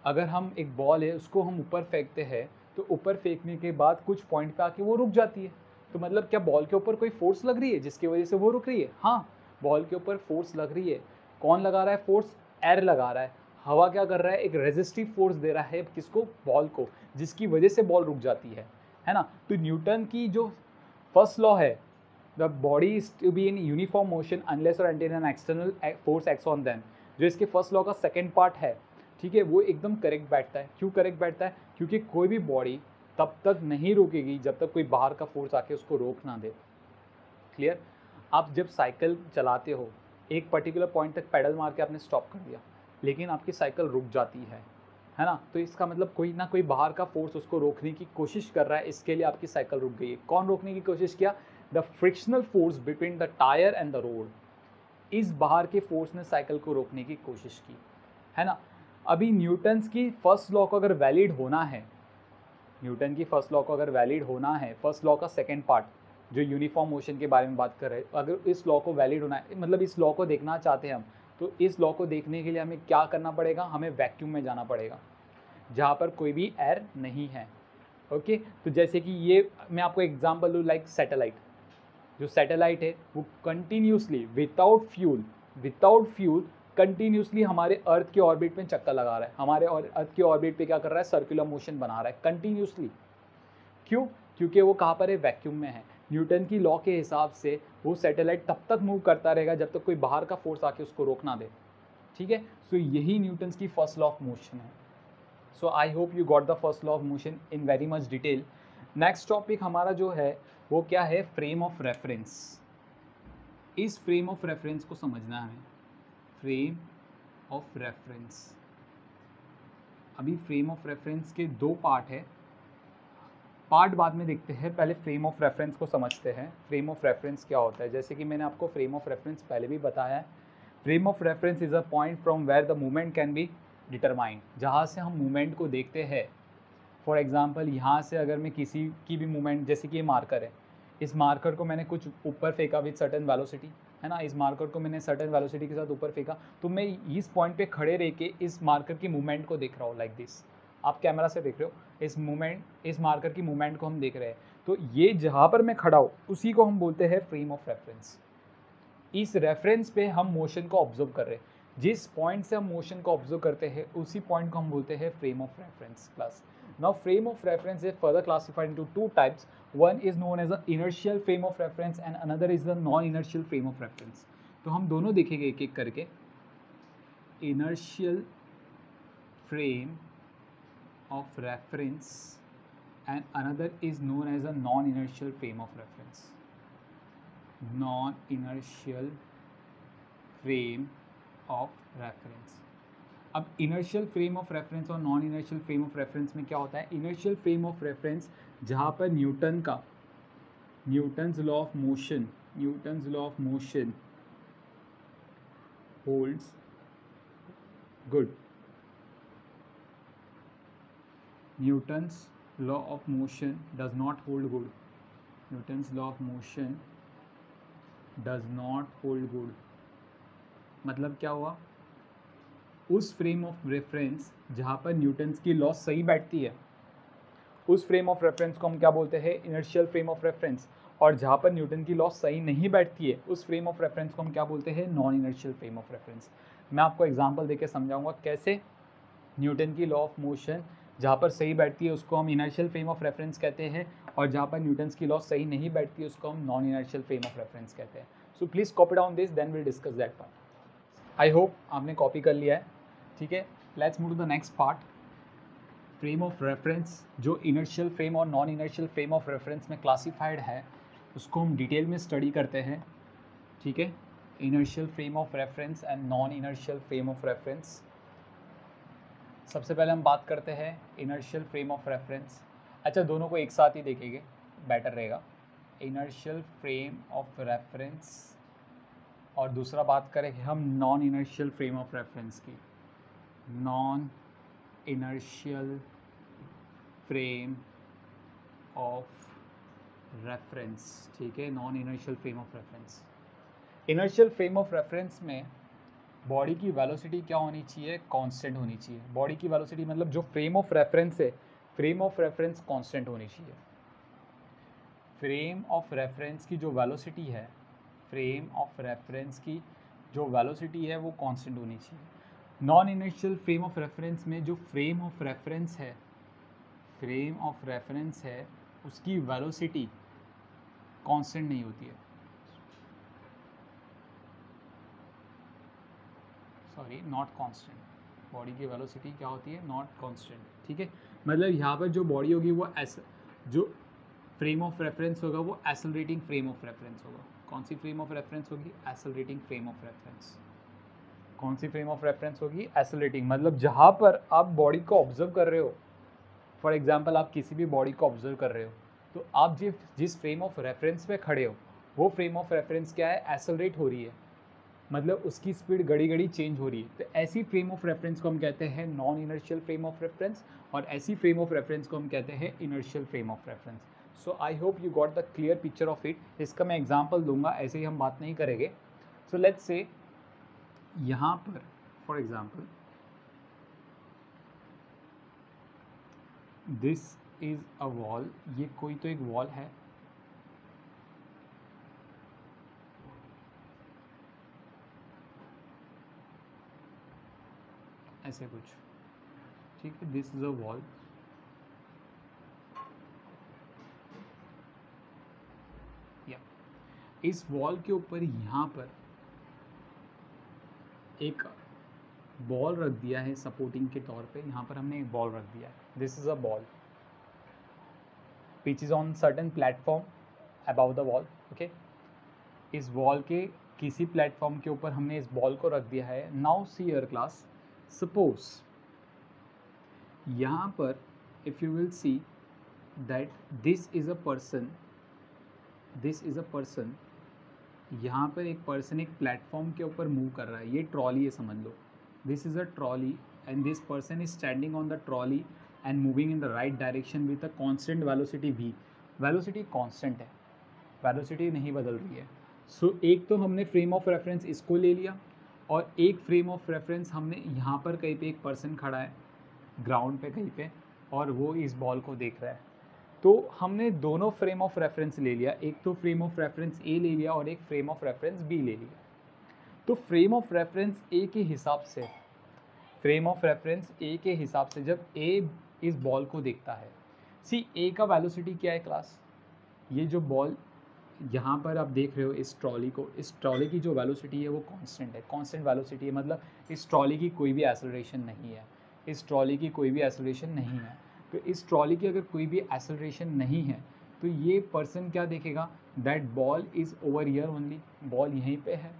अगर हम एक बॉल है उसको हम ऊपर फेंकते हैं तो ऊपर फेंकने के बाद कुछ पॉइंट पे आके वो रुक जाती है, तो मतलब क्या बॉल के ऊपर कोई फोर्स लग रही है जिसकी वजह से वो रुक रही है? हाँ, बॉल के ऊपर फोर्स लग रही है। कौन लगा रहा है फोर्स? एयर लगा रहा है। हवा क्या कर रहा है, एक रेजिस्टिव फोर्स दे रहा है किसको? बॉल को, जिसकी वजह से बॉल रुक जाती है ना। तो न्यूटन की जो फर्स्ट लॉ है the body is to be in uniform motion unless और until an external force acts on them. जो इसके फर्स्ट लॉ का सेकेंड पार्ट है, ठीक है, वो एकदम करेक्ट बैठता है। क्यों करेक्ट बैठता है? क्योंकि कोई भी बॉडी तब तक नहीं रुकेगी जब तक कोई बाहर का फोर्स आके उसको रोक ना दे। क्लियर? आप जब साइकिल चलाते हो, एक पर्टिकुलर पॉइंट तक पैडल मार के आपने स्टॉप कर दिया, लेकिन आपकी साइकिल रुक जाती है ना, तो इसका मतलब कोई ना कोई बाहर का फोर्स उसको रोकने की कोशिश कर रहा है, इसके लिए आपकी साइकिल रुक गई है। कौन रोकने की कोशिश किया? The frictional force between the tyre and the road. इस बाहर के फोर्स ने साइकिल को रोकने की कोशिश की, है ना। अभी न्यूटन्स की फर्स्ट लॉ को अगर वैलिड होना है, न्यूटन की फर्स्ट लॉ को अगर वैलिड होना है, फर्स्ट लॉ का सेकेंड पार्ट जो यूनिफॉर्म मोशन के बारे में बात कर रहे हैं, अगर इस लॉ को वैलिड होना है, मतलब इस लॉ को देखना चाहते हैं हम, तो इस लॉ को देखने के लिए हमें क्या करना पड़ेगा? हमें वैक्यूम में जाना पड़ेगा जहाँ पर कोई भी एयर नहीं है। ओके, तो जैसे कि ये मैं आपको एग्जांपल दूँ, लाइक सैटेलाइट। जो सैटेलाइट है वो कंटिन्यूसली विदाउट फ्यूल कंटिन्यूसली हमारे अर्थ के ऑर्बिट में चक्कर लगा रहा है, हमारे अर्थ के ऑर्बिट पे क्या कर रहा है? सर्कुलर मोशन बना रहा है कंटिन्यूसली। क्यों? क्योंकि वो कहाँ पर है? वैक्यूम में है। न्यूटन की लॉ के हिसाब से वो सैटेलाइट तब तक मूव करता रहेगा जब तक कोई बाहर का फोर्स आके उसको रोक ना दे। ठीक है, सो यही न्यूटन्स की फर्स्ट लॉ ऑफ मोशन है। So I hope you got the first law of motion in very much detail. Next topic हमारा जो है वो क्या है? Frame of reference. इस फ्रेम ऑफ रेफरेंस को समझना है हमें। फ्रेम ऑफ रेफरेंस, अभी फ्रेम ऑफ रेफरेंस के दो पार्ट है, पार्ट बाद में देखते हैं, पहले फ्रेम ऑफ रेफरेंस को समझते हैं। फ्रेम ऑफ रेफरेंस क्या होता है? जैसे कि मैंने आपको फ्रेम ऑफ रेफरेंस पहले भी बताया है। Frame of reference is a point from where the movement can be determined, जहाँ से हम मूवमेंट को देखते हैं। फॉर एग्जांपल, यहाँ से अगर मैं किसी की भी मूवमेंट, जैसे कि ये मार्कर है, इस मार्कर को मैंने कुछ ऊपर फेंका विद सर्टेन वेलोसिटी, है ना, इस मार्कर को मैंने सर्टेन वेलोसिटी के साथ ऊपर फेंका, तो मैं इस पॉइंट पे खड़े रह के इस मार्कर की मूवमेंट को देख रहा हूँ, लाइक दिस। आप कैमरा से देख रहे हो, इस मूवमेंट, इस मार्कर की मूवमेंट को हम देख रहे हैं। तो ये जहाँ पर मैं खड़ा हूँ उसी को हम बोलते हैं फ्रेम ऑफ रेफरेंस। इस रेफरेंस पे हम मोशन को ऑब्जर्व कर रहे हैं, जिस पॉइंट से हम मोशन को ऑब्जर्व करते हैं उसी पॉइंट को हम बोलते हैं frame of reference class. Now frame of reference is further classified into two types. One is known as the inertial frame of reference and another is the non inertial frame of reference. तो हम दोनों देखेंगे एक एक करके। Inertial frame of reference and another is known as a non-inertial frame of reference. Non-inertial frame of reference. अब inertial frame of reference और non-inertial frame of reference में क्या होता है? inertial frame of reference जहाँ पर न्यूटन का Newton's law of motion holds good. Newton's law of motion does not hold good. Newton's law of motion does not hold good. मतलब क्या हुआ? उस फ्रेम ऑफ रेफरेंस जहाँ पर न्यूटन्स की लॉ सही बैठती है, उस फ्रेम ऑफ रेफरेंस को हम क्या बोलते हैं? Inertial frame of reference. और जहाँ पर न्यूटन की लॉ सही नहीं बैठती है, उस फ्रेम ऑफ रेफरेंस को हम क्या बोलते हैं? Non inertial frame of reference. मैं आपको एग्जांपल देके समझाऊंगा कैसे न्यूटन की लॉ ऑफ मोशन जहाँ पर सही बैठती है उसको हम इनर्शियल फ्रेम ऑफ रेफरेंस कहते हैं, और जहाँ पर न्यूटन्स की लॉ सही नहीं बैठती है उसको हम non inertial frame of reference कहते हैं। So please copy down this, then will discuss that part. I hope आपने कॉपी कर लिया है। ठीक है, let's move to the next part. Frame of reference जो इनर्शियल फ्रेम और non inertial frame of reference में क्लासीफाइड है उसको हम डिटेल में स्टडी करते हैं। ठीक है, inertial frame of reference and non inertial frame of reference. सबसे पहले हम बात करते हैं इनर्शियल फ्रेम ऑफ रेफरेंस। अच्छा, दोनों को एक साथ ही देखेंगे, बेटर रहेगा। इनर्शियल फ्रेम ऑफ रेफरेंस और दूसरा बात करेंगे हम non inertial frame of reference की। Non inertial frame of reference. ठीक है, non inertial frame of reference. Inertial frame of reference में बॉडी की वेलोसिटी क्या होनी चाहिए? कांस्टेंट होनी चाहिए। बॉडी की वेलोसिटी मतलब जो फ्रेम ऑफ रेफरेंस है, फ्रेम ऑफ रेफरेंस कांस्टेंट होनी चाहिए। फ्रेम ऑफ रेफरेंस की जो वेलोसिटी है, फ्रेम ऑफ रेफरेंस की जो वेलोसिटी है वो कांस्टेंट होनी चाहिए। Non inertial frame of reference में जो फ्रेम ऑफ रेफरेंस है, फ्रेम ऑफ रेफरेंस है उसकी वेलोसिटी कांस्टेंट नहीं होती है, सॉरी नॉट कांस्टेंट, बॉडी की वेलोसिटी क्या होती है, नॉट कांस्टेंट, ठीक है। मतलब यहाँ पर जो बॉडी होगी वो जो फ्रेम ऑफ रेफरेंस होगा वो एक्सेलरेटिंग फ्रेम ऑफ रेफरेंस होगा। कौन सी फ्रेम ऑफ रेफरेंस होगी, एक्सेलरेटिंग फ्रेम ऑफ रेफरेंस। कौन सी फ्रेम ऑफ रेफरेंस होगी, एक्सेलरेटिंग। मतलब जहाँ पर आप बॉडी को ऑब्जर्व कर रहे हो, फॉर एग्जांपल आप किसी भी बॉडी को ऑब्जर्व कर रहे हो, तो आप जिस फ्रेम ऑफ रेफरेंस पे खड़े हो वो फ्रेम ऑफ रेफरेंस क्या है, एक्सेलरेट हो रही है, मतलब उसकी स्पीड घड़ी घड़ी चेंज हो रही है। तो ऐसी फ्रेम ऑफ रेफरेंस को हम कहते हैं non inertial frame of reference, और ऐसी फ्रेम ऑफ रेफरेंस को हम कहते हैं inertial frame of reference. So I hope you got the clear picture of it. इसका मैं एग्जांपल दूंगा, ऐसे ही हम बात नहीं करेंगे। सो लेट्स से यहाँ पर for example this is a wall, ये कोई तो एक वॉल है, ऐसे कुछ, ठीक है। दिस इज अ वॉल, या इस वॉल के ऊपर यहाँ पर एक बॉल रख दिया है सपोर्टिंग के तौर पे। यहाँ पर हमने एक बॉल रख दिया है, this is a ball which is on certain platform about the wall, okay. इस वॉल के किसी प्लेटफॉर्म के ऊपर हमने इस बॉल को रख दिया है। Now see your class, suppose यहाँ पर if you will see that this is a person, this is a person, यहाँ पर एक पर्सन एक प्लेटफॉर्म के ऊपर मूव कर रहा है, ये ट्रॉली है समझ लो, this is a trolley and this person is standing on the trolley and moving in the right direction with a constant velocity v। Velocity constant है, वेलोसिटी नहीं बदल रही है। सो एक तो हमने फ्रेम ऑफ रेफरेंस इसको ले लिया, और एक फ्रेम ऑफ रेफरेंस हमने यहाँ पर कहीं पे एक पर्सन खड़ा है ग्राउंड पे कहीं पे, और वो इस बॉल को देख रहा है। तो हमने दोनों फ्रेम ऑफ रेफरेंस ले लिया, एक तो फ्रेम ऑफ रेफरेंस ए ले लिया और एक फ्रेम ऑफ रेफरेंस बी ले लिया। तो फ्रेम ऑफ रेफरेंस ए के हिसाब से, फ्रेम ऑफ रेफरेंस ए के हिसाब से जब ए इस बॉल को देखता है, सी ए का वेलोसिटी क्या है क्लास, ये जो बॉल यहाँ पर आप देख रहे हो इस ट्रॉली को, इस ट्रॉली की जो वेलोसिटी है वो कांस्टेंट है, कांस्टेंट वेलोसिटी है। मतलब इस ट्रॉली की कोई भी एक्सेलरेशन नहीं है, इस ट्रॉली की कोई भी एक्सेलरेशन नहीं है। तो इस ट्रॉली की अगर कोई भी एक्सेलरेशन नहीं है तो ये पर्सन क्या देखेगा, that ball is over here only, ball यहीं पे है,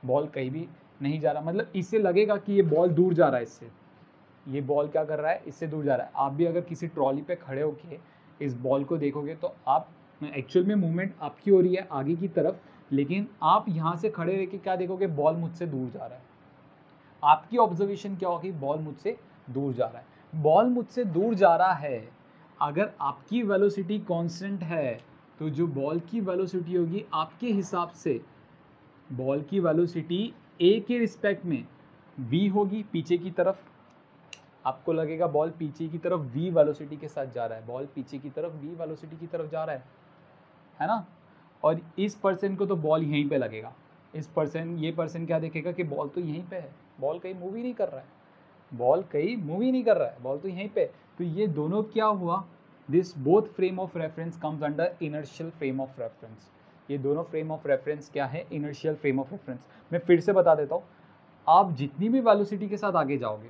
बॉल कहीं भी नहीं जा रहा। मतलब इससे लगेगा कि ये बॉल दूर जा रहा है इससे, ये बॉल क्या कर रहा है, इससे दूर जा रहा है। आप भी अगर किसी ट्रॉली पे खड़े होके इस बॉल को देखोगे तो आप एक्चुअल में मूवमेंट आपकी हो रही है आगे की तरफ, लेकिन आप यहाँ से खड़े रह के क्या देखोगे, बॉल मुझसे दूर जा रहा है। आपकी ऑब्जर्वेशन क्या होगी, बॉल मुझसे दूर जा रहा है, बॉल मुझसे दूर जा रहा है। अगर आपकी वेलोसिटी कांस्टेंट है तो जो बॉल की वेलोसिटी होगी आपके हिसाब से, बॉल की वेलोसिटी ए के रिस्पेक्ट में v होगी पीछे की तरफ। आपको लगेगा बॉल पीछे की तरफ v वेलोसिटी के साथ जा रहा है, बॉल पीछे की तरफ v वेलोसिटी की तरफ जा रहा है ना। और इस पर्सन को तो बॉल यहीं पे लगेगा, इस पर्सन, ये पर्सन क्या देखेगा कि बॉल तो यहीं पे है, बॉल कहीं मूव ही नहीं कर रहा है, बॉल कहीं मूव ही नहीं कर रहा है, बॉल तो यहीं पे। तो ये दोनों क्या हुआ, this both frame of reference comes under inertial frame of reference. ये दोनों फ्रेम ऑफ रेफरेंस क्या है, इनर्शियल फ्रेम ऑफ रेफरेंस। मैं फिर से बता देता हूँ, आप जितनी भी वेलोसिटी के साथ आगे जाओगे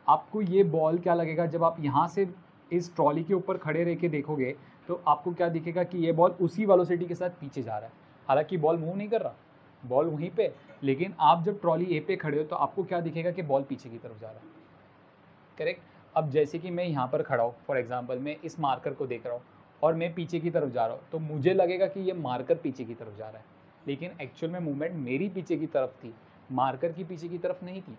आपको ये बॉल क्या लगेगा, जब आप यहाँ से इस ट्रॉली के ऊपर खड़े रह के देखोगे तो आपको क्या दिखेगा कि ये बॉल उसी वेलोसिटी के साथ पीछे जा रहा है, हालांकि बॉल मूव नहीं कर रहा, बॉल वहीं पे। लेकिन आप जब ट्रॉली ए पे खड़े हो तो आपको क्या दिखेगा कि बॉल पीछे की तरफ जा रहा है, करेक्ट। अब जैसे कि मैं यहाँ पर खड़ा हूँ, फॉर एग्जांपल मैं इस मार्कर को देख रहा हूँ और मैं पीछे की तरफ जा रहा हूँ, तो मुझे लगेगा कि ये मार्कर पीछे की तरफ जा रहा है, लेकिन एक्चुअल में मूवमेंट मेरी पीछे की तरफ थी, मार्कर की पीछे की तरफ नहीं थी।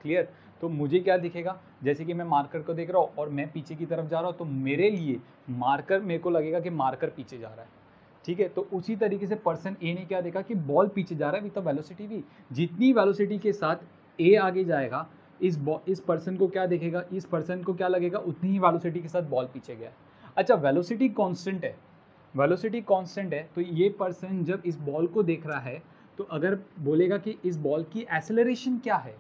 क्लियर। तो मुझे क्या दिखेगा, जैसे कि मैं मार्कर को देख रहा हूँ और मैं पीछे की तरफ जा रहा हूँ, तो मेरे लिए मार्कर, मेरे को लगेगा कि मार्कर पीछे जा रहा है, ठीक है। तो उसी तरीके से पर्सन ए ने क्या देखा कि बॉल पीछे जा रहा है विद द वेलोसिटी v। जितनी वेलोसिटी के साथ ए आगे जाएगा, इस पर्सन को क्या देखेगा, इस पर्सन को क्या लगेगा, उतनी ही वेलोसिटी के साथ बॉल पीछे गया। अच्छा, वेलोसिटी कांस्टेंट है, वेलोसिटी कांस्टेंट है, तो ये पर्सन जब इस बॉल को देख रहा है तो अगर बोलेगा कि इस बॉल की एक्सेलरेशन क्या है,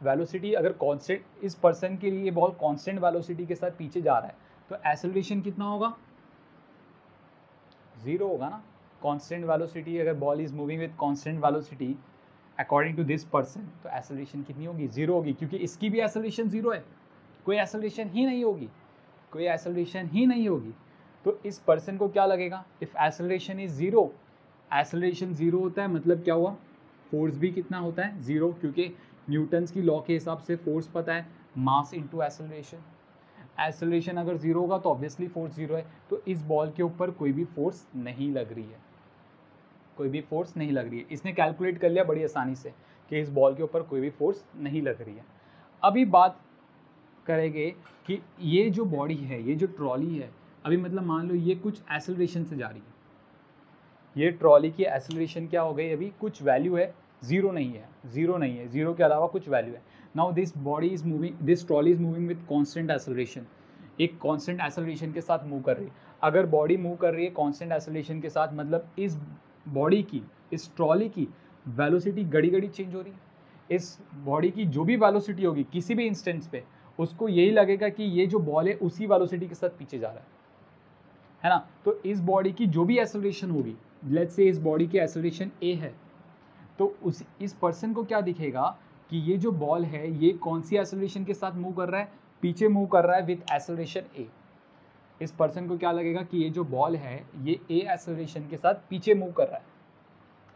वेलोसिटी अगर कांस्टेंट, इस पर्सन के लिए बॉल कांस्टेंट वेलोसिटी के साथ पीछे जा रहा है तो एक्सेलरेशन कितना होगा, ज़ीरो होगा ना। कांस्टेंट वेलोसिटी, अगर ball is moving with constant velocity according to this person, तो एक्सेलरेशन कितनी होगी? ज़ीरो होगी, क्योंकि इसकी भी एक्सेलरेशन ज़ीरो है, कोई एक्सेलरेशन ही नहीं होगी, कोई एक्सेलरेशन ही नहीं होगी। तो इस पर्सन को क्या लगेगा? If acceleration is zero, acceleration zero होता है मतलब क्या हुआ? फोर्स भी कितना होता है? ज़ीरो, क्योंकि न्यूटन्स की लॉ के हिसाब से फोर्स पता है, मास इनटू एक्सेलरेशन। एक्सेलरेशन अगर ज़ीरो होगा तो ऑब्वियसली फोर्स ज़ीरो है। तो इस बॉल के ऊपर कोई भी फोर्स नहीं लग रही है, कोई भी फोर्स नहीं लग रही है। इसने कैलकुलेट कर लिया बड़ी आसानी से कि इस बॉल के ऊपर कोई भी फोर्स नहीं लग रही है। अभी बात करेंगे कि ये जो बॉडी है, ये जो ट्रॉली है, अभी मतलब मान लो ये कुछ एक्सेलरेशन से जा रही है, ये ट्रॉली की एक्सेलरेशन क्या हो गई? अभी कुछ वैल्यू है, ज़ीरो नहीं है, ज़ीरो नहीं है, ज़ीरो के अलावा कुछ वैल्यू है। Now this body is moving, this trolley is moving with constant acceleration, एक कांस्टेंट एक्सेलरेशन के साथ मूव कर रही है। अगर बॉडी मूव कर रही है कांस्टेंट एक्सेलरेशन के साथ, मतलब इस बॉडी की, इस ट्रॉली की वेलोसिटी घड़ी घड़ी चेंज हो रही है। इस बॉडी की जो भी वेलोसिटी होगी किसी भी इंस्टेंस पे, उसको यही लगेगा कि ये जो बॉल है उसी वेलोसिटी के साथ पीछे जा रहा है ना। तो इस बॉडी की जो भी एक्सेलरेशन होगी, लेट्स से इस बॉडी की एक्सेलरेशन ए है, तो इस पर्सन को क्या दिखेगा कि ये जो बॉल है ये कौन सी एक्सेलरेशन के साथ मूव कर रहा है? पीछे मूव कर रहा है विद एक्सेलरेशन ए। इस पर्सन को क्या लगेगा कि ये जो बॉल है ये ए एक्सेलरेशन के साथ पीछे मूव कर रहा है।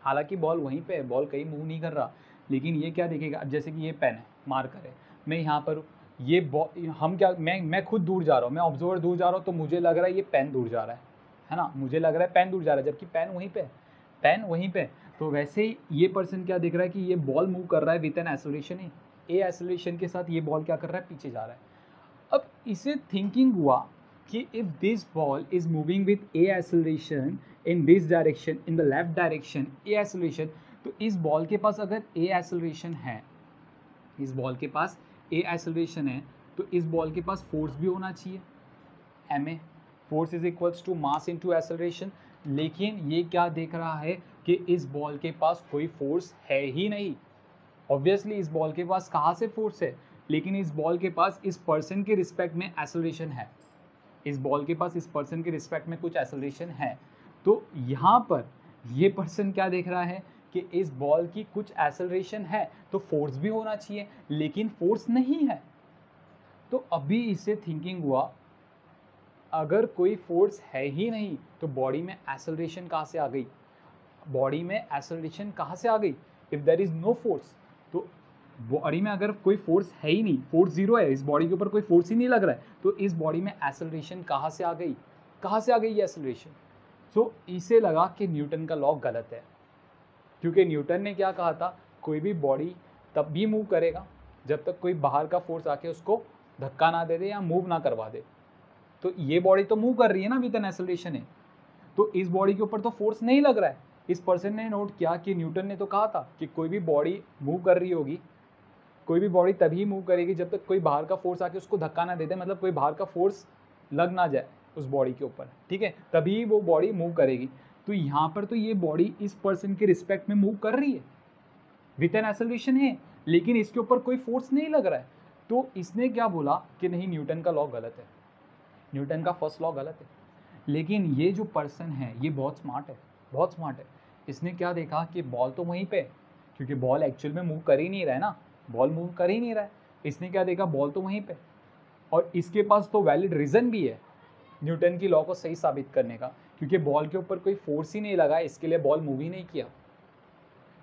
हालांकि बॉल वहीं पे है, बॉल कहीं मूव नहीं कर रहा, लेकिन ये क्या दिखेगा? अब जैसे कि ये पेन है, मार्कर है, मैं यहाँ पर ये हम क्या, मैं खुद दूर जा रहा हूँ, मैं ऑब्जर्वर दूर जा रहा हूँ, तो मुझे लग रहा है ये पेन दूर जा रहा है ना, मुझे लग रहा है पेन दूर जा रहा है, जबकि पेन वहीं पे है, पेन वहीं पे। तो वैसे ही ये पर्सन क्या दिख रहा है कि ये बॉल मूव कर रहा है with an acceleration A acceleration के साथ, ये बॉल क्या कर रहा है? पीछे जा रहा है। अब इसे थिंकिंग हुआ कि if this ball is moving with A acceleration in this direction, in the left direction A acceleration, तो इस बॉल के पास अगर ए एक्सेलरेशन है, इस बॉल के पास ए एक्सेलरेशन है, तो इस बॉल के पास फोर्स भी होना चाहिए, M A, force is equals to mass into acceleration. लेकिन ये क्या देख रहा है कि इस बॉल के पास कोई फोर्स है ही नहीं। ऑब्वियसली इस बॉल के पास कहाँ से फोर्स है? लेकिन इस बॉल के पास इस पर्सन के रिस्पेक्ट में एक्सेलरेशन है, इस बॉल के पास इस पर्सन के रिस्पेक्ट में कुछ एक्सेलरेशन है। तो यहाँ पर ये पर्सन क्या देख रहा है कि इस बॉल की कुछ एक्सेलरेशन है, तो फोर्स भी होना चाहिए, लेकिन फोर्स नहीं है। तो अभी इसे थिंकिंग हुआ, अगर कोई फोर्स है ही नहीं तो बॉडी में एक्सेलरेशन कहाँ से आ गई? बॉडी में एक्सेलरेशन कहाँ से आ गई? If there is no force, तो बॉडी में अगर कोई फोर्स है ही नहीं, फोर्स ज़ीरो है, इस बॉडी के ऊपर कोई फोर्स ही नहीं लग रहा है, तो इस बॉडी में एक्सेलरेशन कहाँ से आ गई? कहाँ से आ गई ये एक्सेलरेशन? सो इसे लगा कि न्यूटन का लॉ गलत है, क्योंकि न्यूटन ने क्या कहा था? कोई भी बॉडी तब भी मूव करेगा जब तक कोई बाहर का फोर्स आके उसको धक्का ना दे दे या मूव ना करवा दे। तो ये बॉडी तो मूव कर रही है ना विद एन एक्सेलरेशन है, तो इस बॉडी के ऊपर तो फोर्स नहीं लग रहा है। इस पर्सन ने नोट किया कि न्यूटन ने तो कहा था कि कोई भी बॉडी मूव कर रही होगी, कोई भी बॉडी तभी मूव करेगी जब तक कोई बाहर का फोर्स आके उसको धक्का ना दे दे, मतलब कोई बाहर का फोर्स लग ना जाए उस बॉडी के ऊपर, ठीक है, तभी वो बॉडी मूव करेगी। तो यहाँ पर तो ये बॉडी इस पर्सन के रिस्पेक्ट में मूव कर रही है, विद एन एक्सेलरेशन है, लेकिन इसके ऊपर कोई फोर्स नहीं लग रहा है। तो इसने क्या बोला कि नहीं, न्यूटन का लॉ गलत है, न्यूटन का फर्स्ट लॉ गलत है। लेकिन ये जो पर्सन है ये बहुत स्मार्ट है, बहुत स्मार्ट है। इसने क्या देखा कि बॉल तो वहीं पे, क्योंकि बॉल एक्चुअल में मूव कर ही नहीं रहा है ना, बॉल मूव कर ही नहीं रहा है। इसने क्या देखा? बॉल तो वहीं पे, और इसके पास तो वैलिड रीज़न भी है न्यूटन की लॉ को सही साबित करने का, क्योंकि बॉल के ऊपर कोई फोर्स ही नहीं लगा, इसके लिए बॉल मूव ही नहीं किया।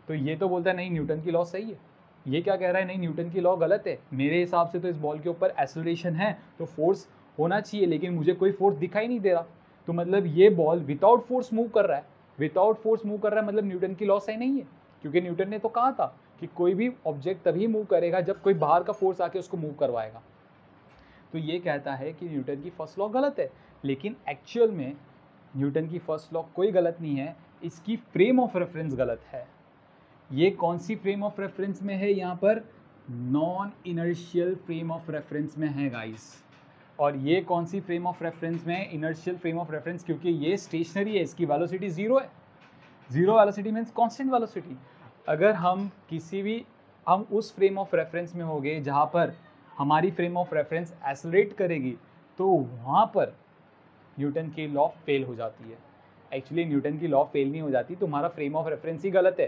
तो ये तो बोलता है नहीं, न्यूटन की लॉ सही है। ये क्या कह रहा है? नहीं, न्यूटन की लॉ गलत है, मेरे हिसाब से तो इस बॉल के ऊपर एक्सेलरेशन है तो फोर्स होना चाहिए, लेकिन मुझे कोई फोर्स दिखाई नहीं दे रहा। तो मतलब ये बॉल विदाउट फोर्स मूव कर रहा है, विदाउट फोर्स मूव कर रहा है, मतलब न्यूटन की लॉ सही नहीं है, क्योंकि न्यूटन ने तो कहा था कि कोई भी ऑब्जेक्ट तभी मूव करेगा जब कोई बाहर का फोर्स आके उसको मूव करवाएगा। तो ये कहता है कि न्यूटन की फर्स्ट लॉ गलत है, लेकिन एक्चुअल में न्यूटन की फर्स्ट लॉ कोई गलत नहीं है, इसकी फ्रेम ऑफ रेफरेंस गलत है। ये कौन सी फ्रेम ऑफ रेफरेंस में है? यहाँ पर non inertial frame of reference में है गाइस। और ये कौन सी फ्रेम ऑफ रेफरेंस में है? इनर्शियल फ्रेम ऑफ रेफरेंस, क्योंकि ये स्टेशनरी है, इसकी वेलोसिटी ज़ीरो है। Zero velocity means constant velocity. अगर हम उस फ्रेम ऑफ रेफरेंस में हो गए जहाँ पर हमारी फ्रेम ऑफ रेफरेंस एक्सेलरेट करेगी, तो वहाँ पर न्यूटन की लॉ फेल हो जाती है। एक्चुअली न्यूटन की लॉ फेल नहीं हो जाती, तुम्हारा फ्रेम ऑफ रेफरेंस ही गलत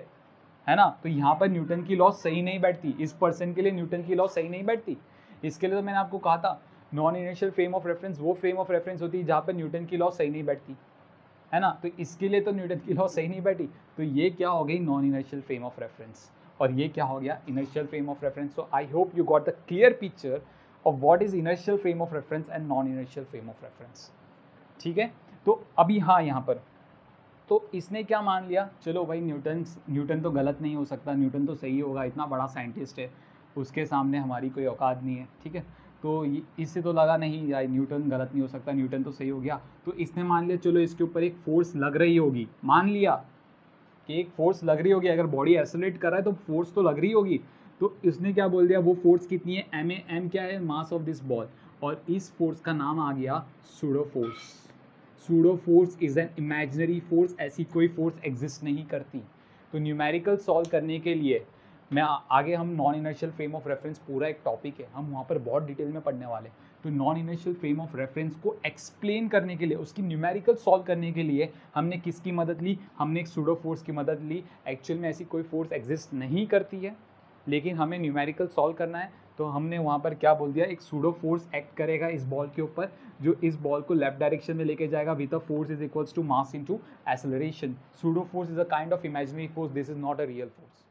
है ना। तो यहाँ पर न्यूटन की लॉ सही नहीं बैठती, इस पर्सन के लिए न्यूटन की लॉ सही नहीं बैठती। इसके लिए तो मैंने आपको कहा था non initial frame of reference वो फ्रेम ऑफ रेफरेंस होती है जहाँ पर न्यूटन की लॉ सही नहीं बैठती, है ना। तो इसके लिए तो न्यूटन की लॉ सही नहीं बैठी, तो ये क्या हो गई non inertial frame of reference, और ये क्या हो गया inertial frame of reference. So I hope you got the clear picture of what is inertial frame of reference and non inertial frame of reference, ठीक है। तो अभी हाँ यहाँ पर तो इसने क्या मान लिया, चलो भाई न्यूटन तो गलत नहीं हो सकता, न्यूटन तो सही होगा, इतना बड़ा साइंटिस्ट है, उसके सामने हमारी कोई औकात नहीं है, ठीक है। तो इससे तो लगा नहीं यार न्यूटन गलत नहीं हो सकता, न्यूटन तो सही हो गया। तो इसने मान लिया चलो इसके ऊपर एक फोर्स लग रही होगी, मान लिया कि एक फोर्स लग रही होगी, अगर बॉडी एक्सेलरेट कर रहा है तो फोर्स तो लग रही होगी। तो इसने क्या बोल दिया, वो फोर्स कितनी है, एम क्या है, मास ऑफ दिस बॉल, और इस फोर्स का नाम आ गया pseudo force. Pseudo force is an imaginary force, ऐसी कोई फोर्स एग्जिस्ट नहीं करती। तो न्यूमेरिकल सॉल्व करने के लिए मैं आगे हम non inertial frame of reference पूरा एक टॉपिक है, हम वहाँ पर बहुत डिटेल में पढ़ने वाले। तो non inertial frame of reference को एक्सप्लेन करने के लिए, उसकी न्यूमेरिकल सॉल्व करने के लिए हमने किसकी मदद ली, हमने एक सूडो फोर्स की मदद ली। एक्चुअल में ऐसी कोई फोर्स एग्जिस्ट नहीं करती है, लेकिन हमें न्यूमेरिकल सॉल्व करना है, तो हमने वहाँ पर क्या बोल दिया, एक सूडो फोर्स एक्ट करेगा इस बॉल के ऊपर, जो इस बॉल को लेफ्ट डायरेक्शन में लेके जाएगा with a force is equals to mass into acceleration. Pseudo force is a kind of imaginary force, this is not a real force.